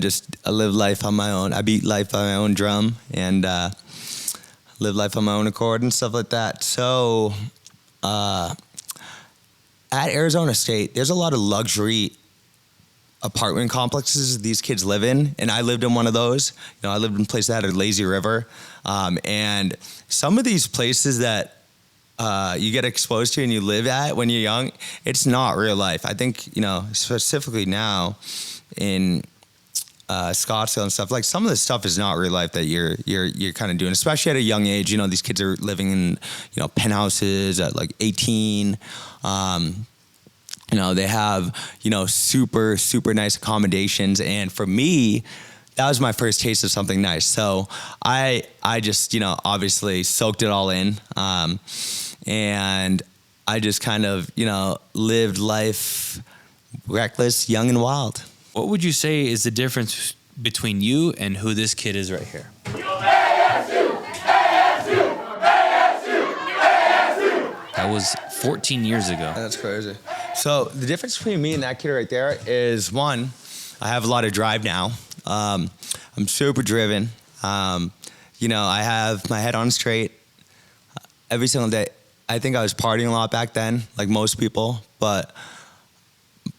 live life on my own. I beat life on my own drum and live life on my own accord and stuff like that. So at Arizona State, there's a lot of luxury apartment complexes these kids live in, and I lived in one of those. I lived in a place that had a lazy river, and some of these places that you get exposed to and you live at when you're young, it's not real life. I think, specifically now in Scottsdale and stuff, some of this stuff is not real life that you're kind of doing, especially at a young age. These kids are living in, penthouses at 18. They have, super, super nice accommodations. And for me, that was my first taste of something nice. So I just, obviously soaked it all in. And I just kind of, lived life reckless, young and wild. What would you say is the difference between you and who this kid is right here? That was 14 years ago. That's crazy. So the difference between me and that kid right there is, one, I have a lot of drive now. I'm super driven. I have my head on straight every single day. I think I was partying a lot back then, like most people, but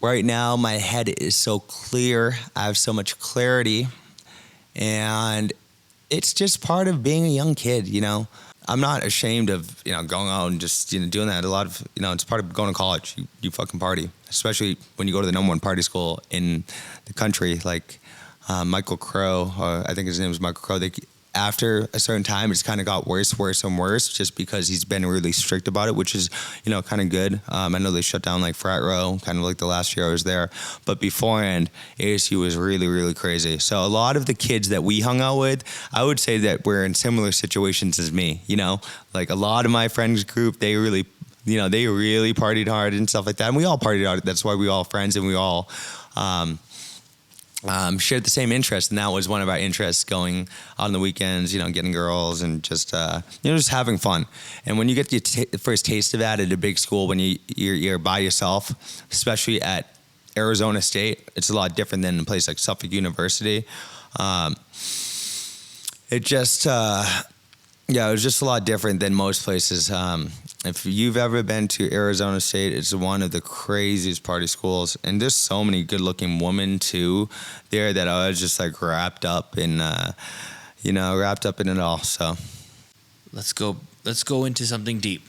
right now my head is so clear. I have so much clarity, and it's just part of being a young kid, I'm not ashamed of, going out and just, doing that. A lot of, it's part of going to college. You fucking party, especially when you go to the #1 party school in the country, like Michael Crow, or I think his name was Michael Crow. After a certain time, it's kind of got worse and worse, just because he's been really strict about it, which is, kind of good. I know they shut down Frat Row, kind of like the last year I was there. But beforehand, ASU was really, really crazy. So a lot of the kids that we hung out with, I would say that we're in similar situations as me, a lot of my friends group, they really partied hard and stuff like that. And we all partied hard. That's why we all friends, and we all shared the same interest, and that was one of our interests, going on the weekends, getting girls and just just having fun. And when you get the first taste of that at a big school, when you're by yourself, especially at Arizona State. It's a lot different than a place like Suffolk University. It just, it was just a lot different than most places. If you've ever been to Arizona State, it's one of the craziest party schools, and there's so many good-looking women too there that I was just like wrapped up in it all. So Let's go into something deep.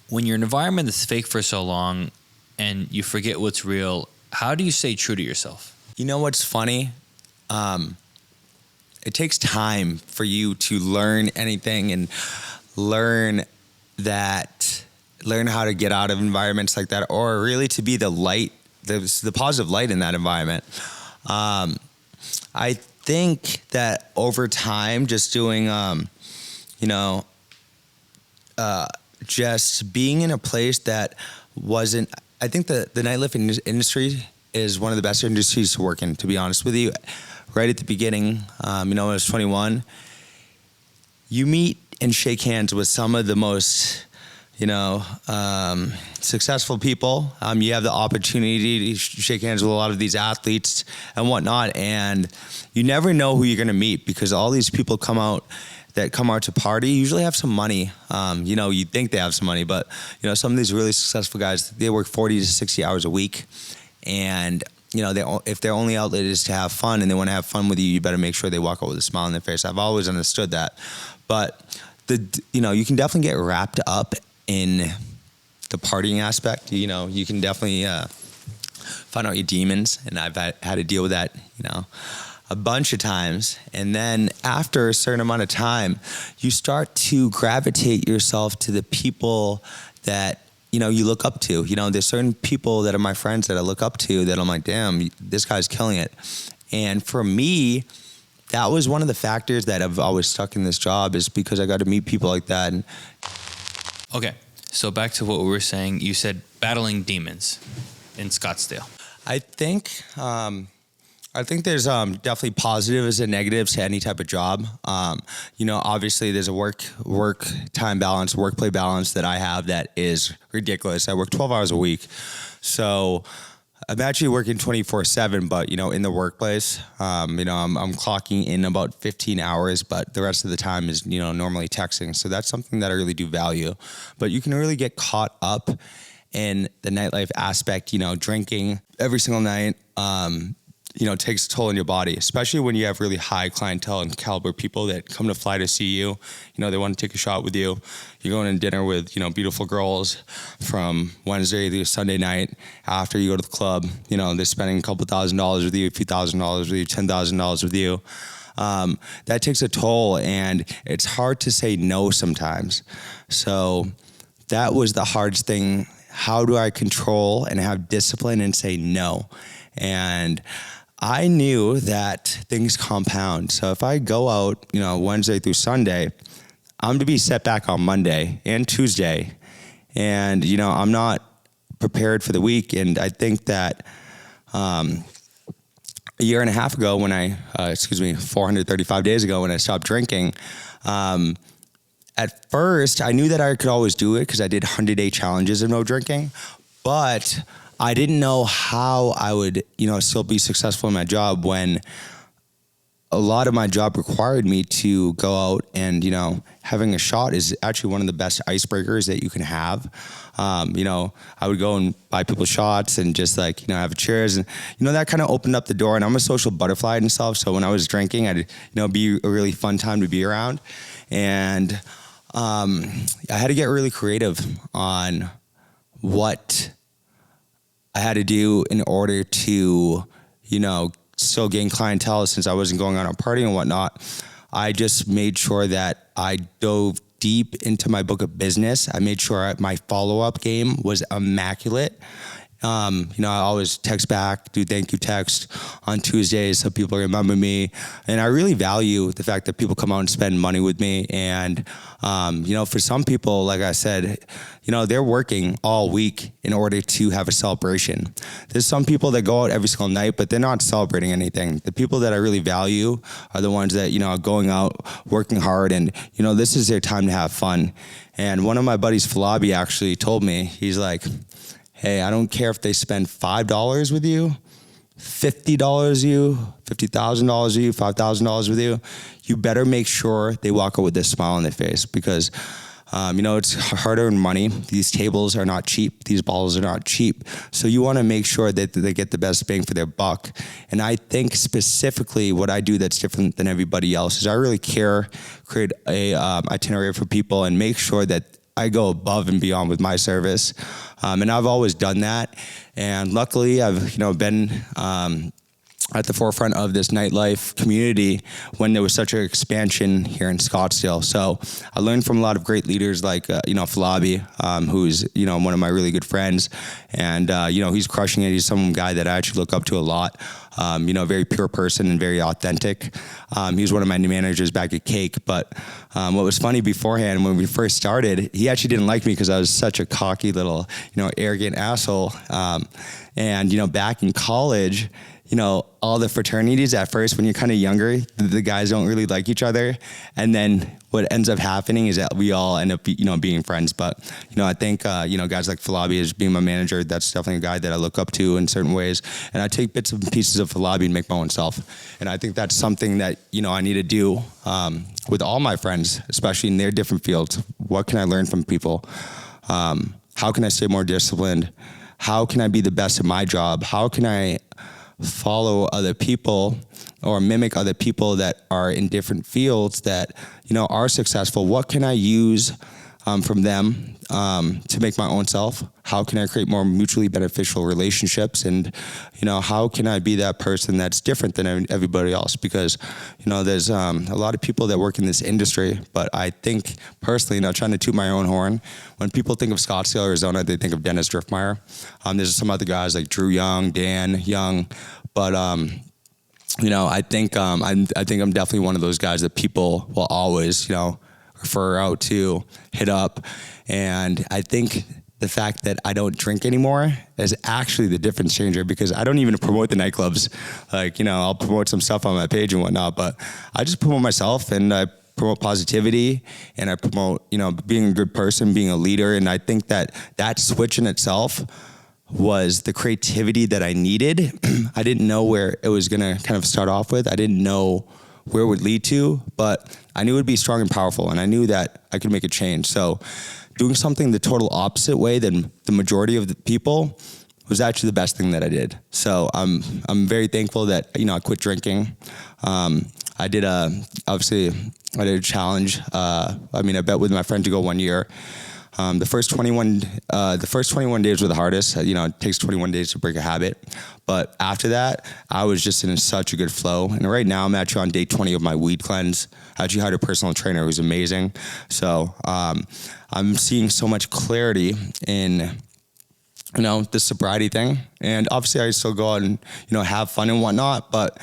When you're in an environment that's fake for so long and you forget what's real, how do you stay true to yourself? You know what's funny? It takes time for you to learn anything and learn how to get out of environments like that, or really to be the light, the positive light in that environment. I think that over time, just doing, just being in a place that wasn't, I think the nightlife industry is one of the best industries to work in, to be honest with you. Right at the beginning, when I was 21, you meet and shake hands with some of the most, successful people. You have the opportunity to shake hands with a lot of these athletes and whatnot, and you never know who you're going to meet, because all these people come out to party usually have some money. You think they have some money, but some of these really successful guys, they work 40 to 60 hours a week, and if their only outlet is to have fun and they want to have fun with you, you better make sure they walk out with a smile on their face. I've always understood that. But you can definitely get wrapped up in the partying aspect. You can definitely find out your demons, and I've had to deal with that, a bunch of times. And then after a certain amount of time, you start to gravitate yourself to the people that you look up to. There's certain people that are my friends that I look up to that I'm like, damn, this guy's killing it. And for me, that was one of the factors that I've always stuck in this job, is because I got to meet people like that. Okay, so back to what we were saying. You said battling demons in Scottsdale. I think there's definitely positives and negatives to any type of job. Obviously there's a work-time balance, work-play balance that I have that is ridiculous. I work 12 hours a week. So I'm actually working 24/7, but, in the workplace, I'm clocking in about 15 hours, but the rest of the time is, normally texting. So that's something that I really do value. But you can really get caught up in the nightlife aspect, drinking every single night, takes a toll on your body, especially when you have really high clientele and caliber people that come to fly to see you. They want to take a shot with you. You're going to dinner with, beautiful girls from Wednesday to Sunday night. After you go to the club, they're spending a couple $1,000s with you, a few $1,000s with you, $10,000 with you. That takes a toll, and it's hard to say no sometimes. So that was the hardest thing. How do I control and have discipline and say no? And I knew that things compound. So if I go out, Wednesday through Sunday, I'm to be set back on Monday and Tuesday. And, I'm not prepared for the week. And I think that a year and a half ago when 435 days ago when I stopped drinking, at first I knew that I could always do it because I did 100-day challenges of no drinking. But I didn't know how I would, still be successful in my job when a lot of my job required me to go out and, having a shot is actually one of the best icebreakers that you can have. I would go and buy people shots and just have cheers, and, that kind of opened up the door. And I'm a social butterfly and stuff. So when I was drinking, I'd, be a really fun time to be around. And I had to get really creative on what I had to do in order to, still gain clientele since I wasn't going out on partying and whatnot. I just made sure that I dove deep into my book of business. I made sure my follow-up game was immaculate. I always text back, do thank you text on Tuesdays so people remember me. And I really value the fact that people come out and spend money with me. And, for some people, like I said, they're working all week in order to have a celebration. There's some people that go out every single night, but they're not celebrating anything. The people that I really value are the ones that, are going out, working hard, and, this is their time to have fun. And one of my buddies, Falabi, actually told me, he's like, hey, I don't care if they spend $5 with you, $50 with you, $50,000 with you, $5,000 with you. You better make sure they walk out with this smile on their face, because it's hard-earned money. These tables are not cheap. These balls are not cheap. So you want to make sure that they get the best bang for their buck. And I think specifically what I do that's different than everybody else is I really create a itinerary for people and make sure that I go above and beyond with my service. And I've always done that. And luckily I've been at the forefront of this nightlife community when there was such an expansion here in Scottsdale. So I learned from a lot of great leaders like, Falabi, who's, one of my really good friends. And, he's crushing it. He's some guy that I actually look up to a lot. Very pure person and very authentic. He was one of my new managers back at Cake. But what was funny beforehand, when we first started, he actually didn't like me because I was such a cocky little, arrogant asshole. Back in college, all the fraternities at first, when you're kind of younger, the guys don't really like each other. And then what ends up happening is that we all end up, being friends. But, I think, guys like Falabi as being my manager, that's definitely a guy that I look up to in certain ways. And I take bits and pieces of Falabi and make my own self. And I think that's something that, I need to do with all my friends, especially in their different fields. What can I learn from people? How can I stay more disciplined? How can I be the best at my job? How can I follow other people or mimic other people that are in different fields that, are successful? What can I use from them to make my own self? How can I create more mutually beneficial relationships? And, how can I be that person that's different than everybody else? Because, there's a lot of people that work in this industry, but I think personally, trying to toot my own horn, when people think of Scottsdale, Arizona, they think of Dennis Driftmeyer. There's some other guys like Drew Young, Dan Young, but I think I'm definitely one of those guys that people will always, refer out to, hit up. And I think the fact that I don't drink anymore is actually the difference changer, because I don't even promote the nightclubs. Like, I'll promote some stuff on my page and whatnot, but I just promote myself, and I promote positivity, and I promote, being a good person, being a leader. And I think that switch in itself was the creativity that I needed. I didn't know where it was going to kind of start off with. I didn't know where it would lead to, but I knew it would be strong and powerful, and I knew that I could make a change. So doing something the total opposite way than the majority of the people was actually the best thing that I did. So I'm very thankful that, I quit drinking. I did a challenge. I bet with my friend to go 1 year. The first 21 days were the hardest. It takes 21 days to break a habit. But after that, I was just in such a good flow. And right now I'm actually on day 20 of my weed cleanse. I actually hired a personal trainer who's amazing. So I'm seeing so much clarity in, the sobriety thing. And obviously I still go out and, have fun and whatnot, but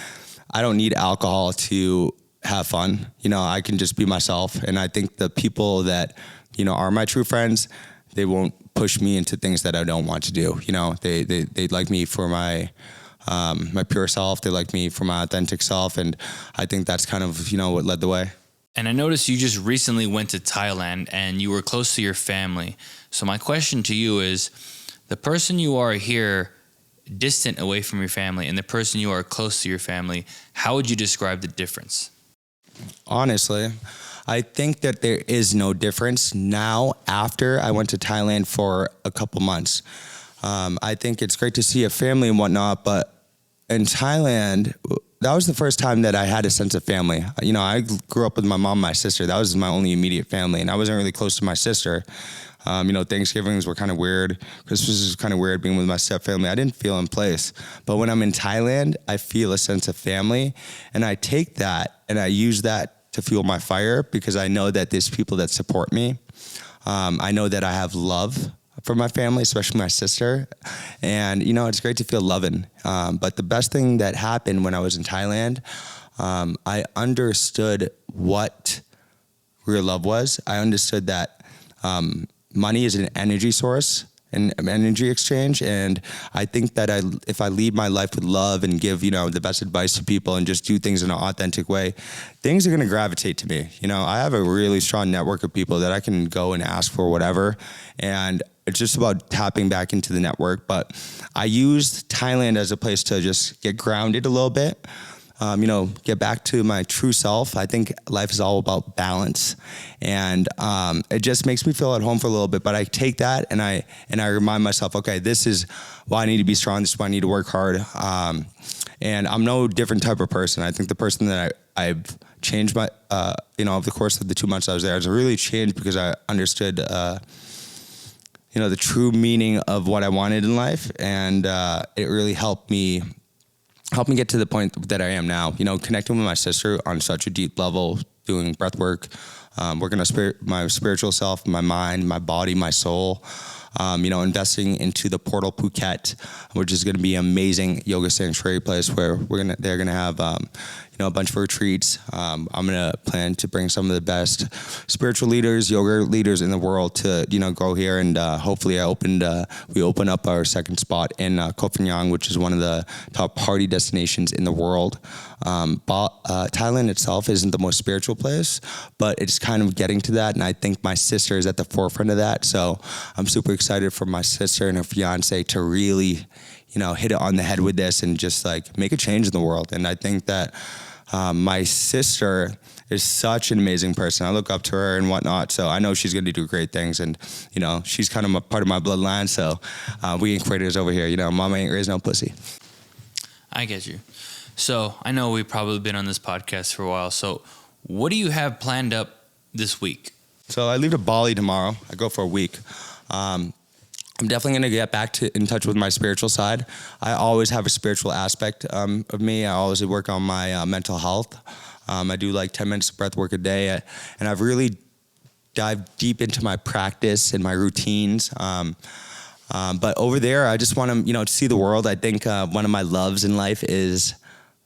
I don't need alcohol to have fun. I can just be myself. And I think the people that, are my true friends, they won't push me into things that I don't want to do. They like me for my pure self. They like me for my authentic self. And I think that's kind of, what led the way. And I noticed you just recently went to Thailand and you were close to your family. So my question to you is, the person you are here, distant away from your family, and the person you are close to your family, how would you describe the difference? Honestly, I think that there is no difference now after I went to Thailand for a couple months. I think it's great to see a family and whatnot, but in Thailand, that was the first time that I had a sense of family. I grew up with my mom and my sister. That was my only immediate family, and I wasn't really close to my sister. Thanksgivings were kind of weird. Christmas is kind of weird being with my stepfamily. I didn't feel in place. But when I'm in Thailand, I feel a sense of family, and I take that and I use that to fuel my fire, because I know that there's people that support me. I know that I have love for my family, especially my sister. And, it's great to feel loving. But the best thing that happened when I was in Thailand, I understood what real love was. I understood that money is an energy source, an energy exchange. And I think that if I lead my life with love and give, the best advice to people and just do things in an authentic way, things are going to gravitate to me. I have a really strong network of people that I can go and ask for whatever. And it's just about tapping back into the network. But I used Thailand as a place to just get grounded a little bit. Get back to my true self. I think life is all about balance, and it just makes me feel at home for a little bit. But I take that and I remind myself, okay, this is why I need to be strong. This is why I need to work hard. And I'm no different type of person. I think the person that I've changed my, over the course of the 2 months I was there, has really changed because I understood, the true meaning of what I wanted in life, and it really helped me get to the point that I am now. Connecting with my sister on such a deep level, doing breath work, working on my spiritual self, my mind, my body, my soul. Investing into the Portal Phuket, which is going to be an amazing yoga sanctuary place where they're gonna have a bunch of retreats. I'm gonna plan to bring some of the best spiritual leaders, yoga leaders in the world to go here, and hopefully we open up our second spot in Koh Phangan, which is one of the top party destinations in the world. Thailand itself isn't the most spiritual place, but it's kind of getting to that, and I think my sister is at the forefront of that. So I'm super excited for my sister and her fiance to really, hit it on the head with this and just like make a change in the world. And I think that my sister is such an amazing person. I look up to her and whatnot, so I know she's going to do great things. And she's kind of a part of my bloodline. So we ain't creators over here. Mama ain't raised no pussy. I get you. So I know we've probably been on this podcast for a while. So what do you have planned up this week? So I leave to Bali tomorrow. I go for a week. I'm definitely going to get back in touch with my spiritual side. I always have a spiritual aspect of me. I always work on my mental health. I do like 10 minutes of breath work a day. And I've really dived deep into my practice and my routines. But over there, I just want to, see the world. I think one of my loves in life is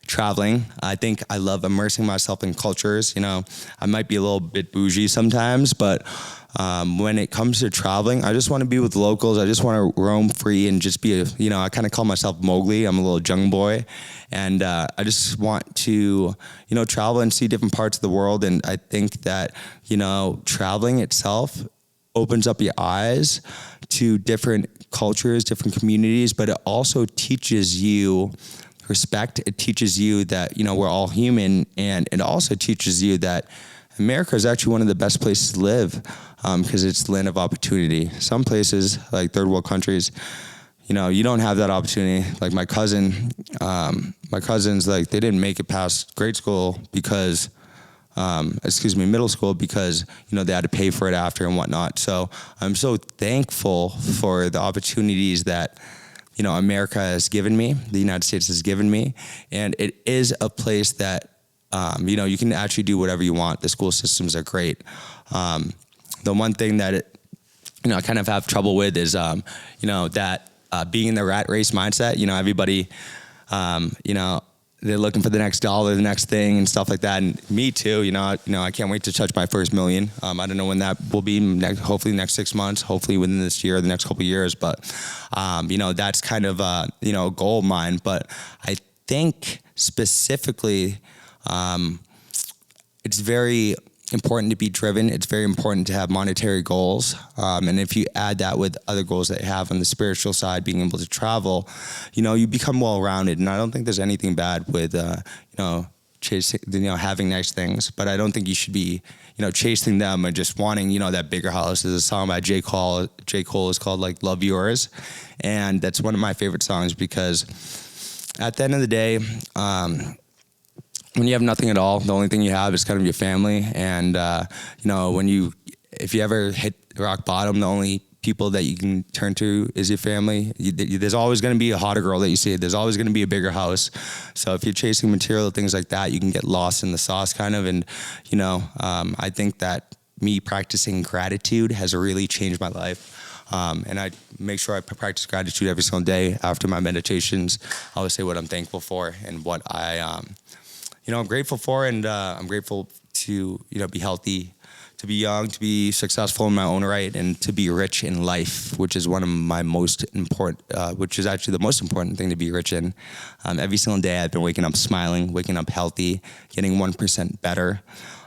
traveling. I think I love immersing myself in cultures. I might be a little bit bougie sometimes, but when it comes to traveling, I just want to be with locals. I just want to roam free and just be I kind of call myself Mowgli. I'm a little young boy, and I just want to, travel and see different parts of the world. And I think that, traveling itself opens up your eyes to different cultures, different communities, but it also teaches you respect. It teaches you that, we're all human, and it also teaches you that America is actually one of the best places to live because it's the land of opportunity. Some places, like third world countries, you don't have that opportunity. Like my cousins, like they didn't make it past grade school because, middle school because, they had to pay for it after and whatnot. So I'm so thankful for the opportunities that, America has given me, the United States has given me. And it is a place that, you can actually do whatever you want. The school systems are great. The one thing that I kind of have trouble with is, that being in the rat race mindset. Everybody, they're looking for the next dollar, the next thing, and stuff like that. And me too. I can't wait to touch my first million. I don't know when that will be. Hopefully next 6 months. Hopefully within this year, or the next couple of years. But that's kind of a goal of mine. But I think specifically, it's very important to be driven. It's very important to have monetary goals. And if you add that with other goals that you have on the spiritual side, being able to travel, you become well-rounded. And I don't think there's anything bad with, chasing, having nice things, but I don't think you should be, chasing them and just wanting, that bigger house. There's a song by J. Cole is called like Love Yours. And that's one of my favorite songs because at the end of the day, when you have nothing at all, the only thing you have is kind of your family. And, if you ever hit rock bottom, the only people that you can turn to is your family. There's always going to be a hotter girl that you see. There's always going to be a bigger house. So if you're chasing material, things like that, you can get lost in the sauce kind of. And, I think that me practicing gratitude has really changed my life. And I make sure I practice gratitude every single day after my meditations. I always say what I'm thankful for and what I'm grateful for, and I'm grateful to, be healthy, to be young, to be successful in my own right, and to be rich in life, which is one of my most important, which is actually the most important thing to be rich in. Every single day I've been waking up smiling, waking up healthy, getting 1% better.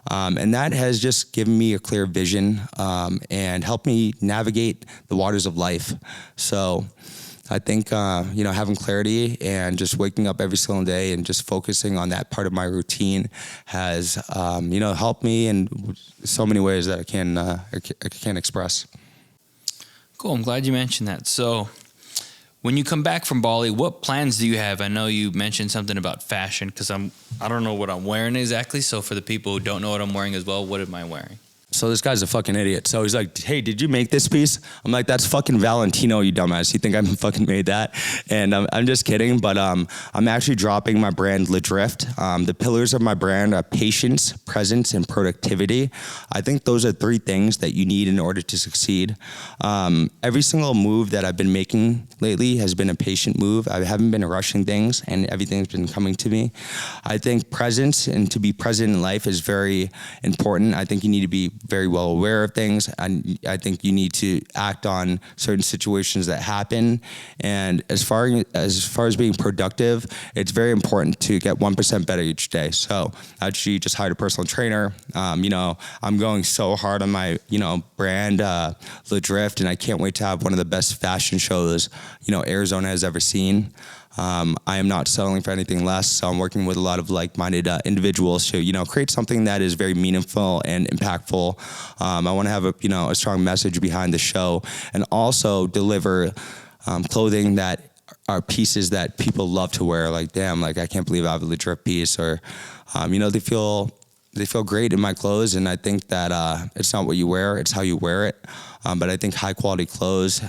And that has just given me a clear vision and helped me navigate the waters of life. So I think, having clarity and just waking up every single day and just focusing on that part of my routine has, helped me in so many ways that I can't express. Cool. I'm glad you mentioned that. So when you come back from Bali, what plans do you have? I know you mentioned something about fashion because I don't know what I'm wearing exactly. So for the people who don't know what I'm wearing as well, what am I wearing? So this guy's a fucking idiot. So he's like, hey, did you make this piece? I'm like, that's fucking Valentino, you dumbass. You think I fucking made that? And I'm just kidding, but I'm actually dropping my brand littered. The pillars of my brand are patience, presence, and productivity. I think those are 3 things that you need in order to succeed. Every single move that I've been making lately has been a patient move. I haven't been rushing things, and everything's been coming to me. I think presence and to be present in life is very important. I think you need to be very well aware of things, and I think you need to act on certain situations that happen. And as far as being productive, it's very important to get 1% better each day. So I actually just hired a personal trainer. I'm going so hard on my brand The Drift, and I can't wait to have one of the best fashion shows Arizona has ever seen. I am not settling for anything less, so I'm working with a lot of like-minded individuals to, create something that is very meaningful and impactful. I want to have a strong message behind the show, and also deliver clothing that are pieces that people love to wear. Like, damn, like I can't believe I have a legit piece, or they feel great in my clothes, and I think that it's not what you wear, it's how you wear it. But I think high quality clothes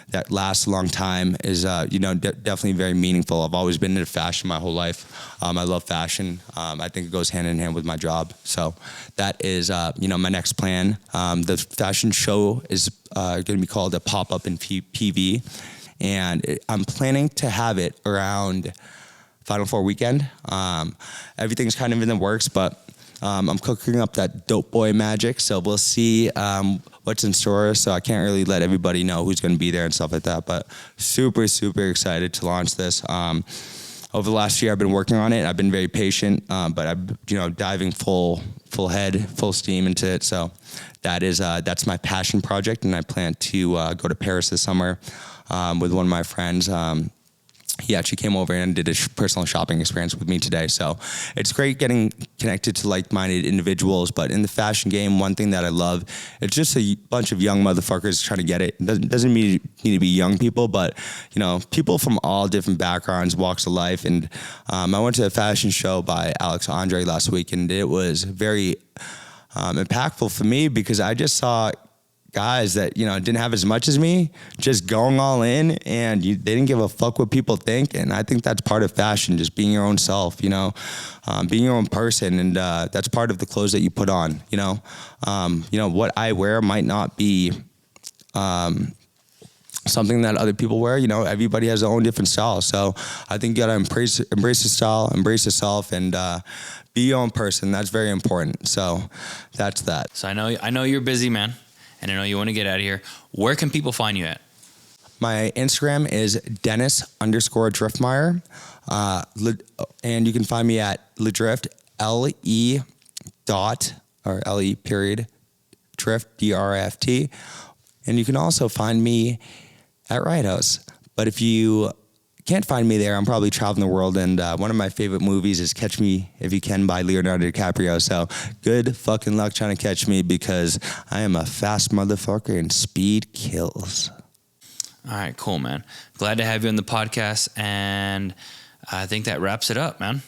that last a long time is, definitely very meaningful. I've always been into fashion my whole life. I love fashion. I think it goes hand in hand with my job. So that is, my next plan. The fashion show is going to be called a pop-up in PV. And I'm planning to have it around Final Four weekend. Everything's kind of in the works, but I'm cooking up that dope boy magic, so we'll see what's in store. So I can't really let everybody know who's going to be there and stuff like that, but super, super excited to launch this. Over the last year, I've been working on it. I've been very patient, but I'm diving full head, full steam into it. So that's my passion project, and I plan to go to Paris this summer with one of my friends. He actually came over and did a personal shopping experience with me today. So it's great getting connected to like-minded individuals. But in the fashion game, one thing that I love, it's just a bunch of young motherfuckers trying to get it. It doesn't need to be young people, but people from all different backgrounds, walks of life. And I went to a fashion show by Alex Andre last week, and it was very impactful for me because I just saw guys that didn't have as much as me just going all in, and they didn't give a fuck what people think. And I think that's part of fashion, just being your own self, being your own person. And that's part of the clothes that you put on. What I wear might not be something that other people wear. Everybody has their own different style. So I think you gotta embrace the style, embrace yourself, and be your own person. That's very important. So that's that. So I know you're busy, man, and I know you want to get out of here. Where can people find you at? My Instagram is Dennis_Driftmeyer. And you can find me at Ledrift, Drift, DRFT. And you can also find me at Riot House. But if you can't find me there, I'm probably traveling the world, and one of my favorite movies is Catch Me If You Can by Leonardo DiCaprio. So good fucking luck trying to catch me, because I am a fast motherfucker and speed kills. All right, cool, man. Glad to have you on the podcast, and I think that wraps it up, man.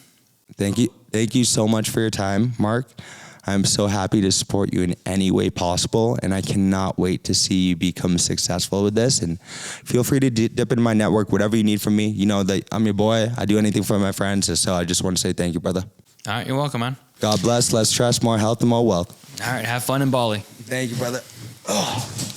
Thank you. Thank you so much for your time, Mark. I'm so happy to support you in any way possible, and I cannot wait to see you become successful with this. And feel free to dip into my network, whatever you need from me. You know that I'm your boy. I do anything for my friends, so I just want to say thank you, brother. All right, you're welcome, man. God bless, less stress, more health, and more wealth. All right, have fun in Bali. Thank you, brother. Oh.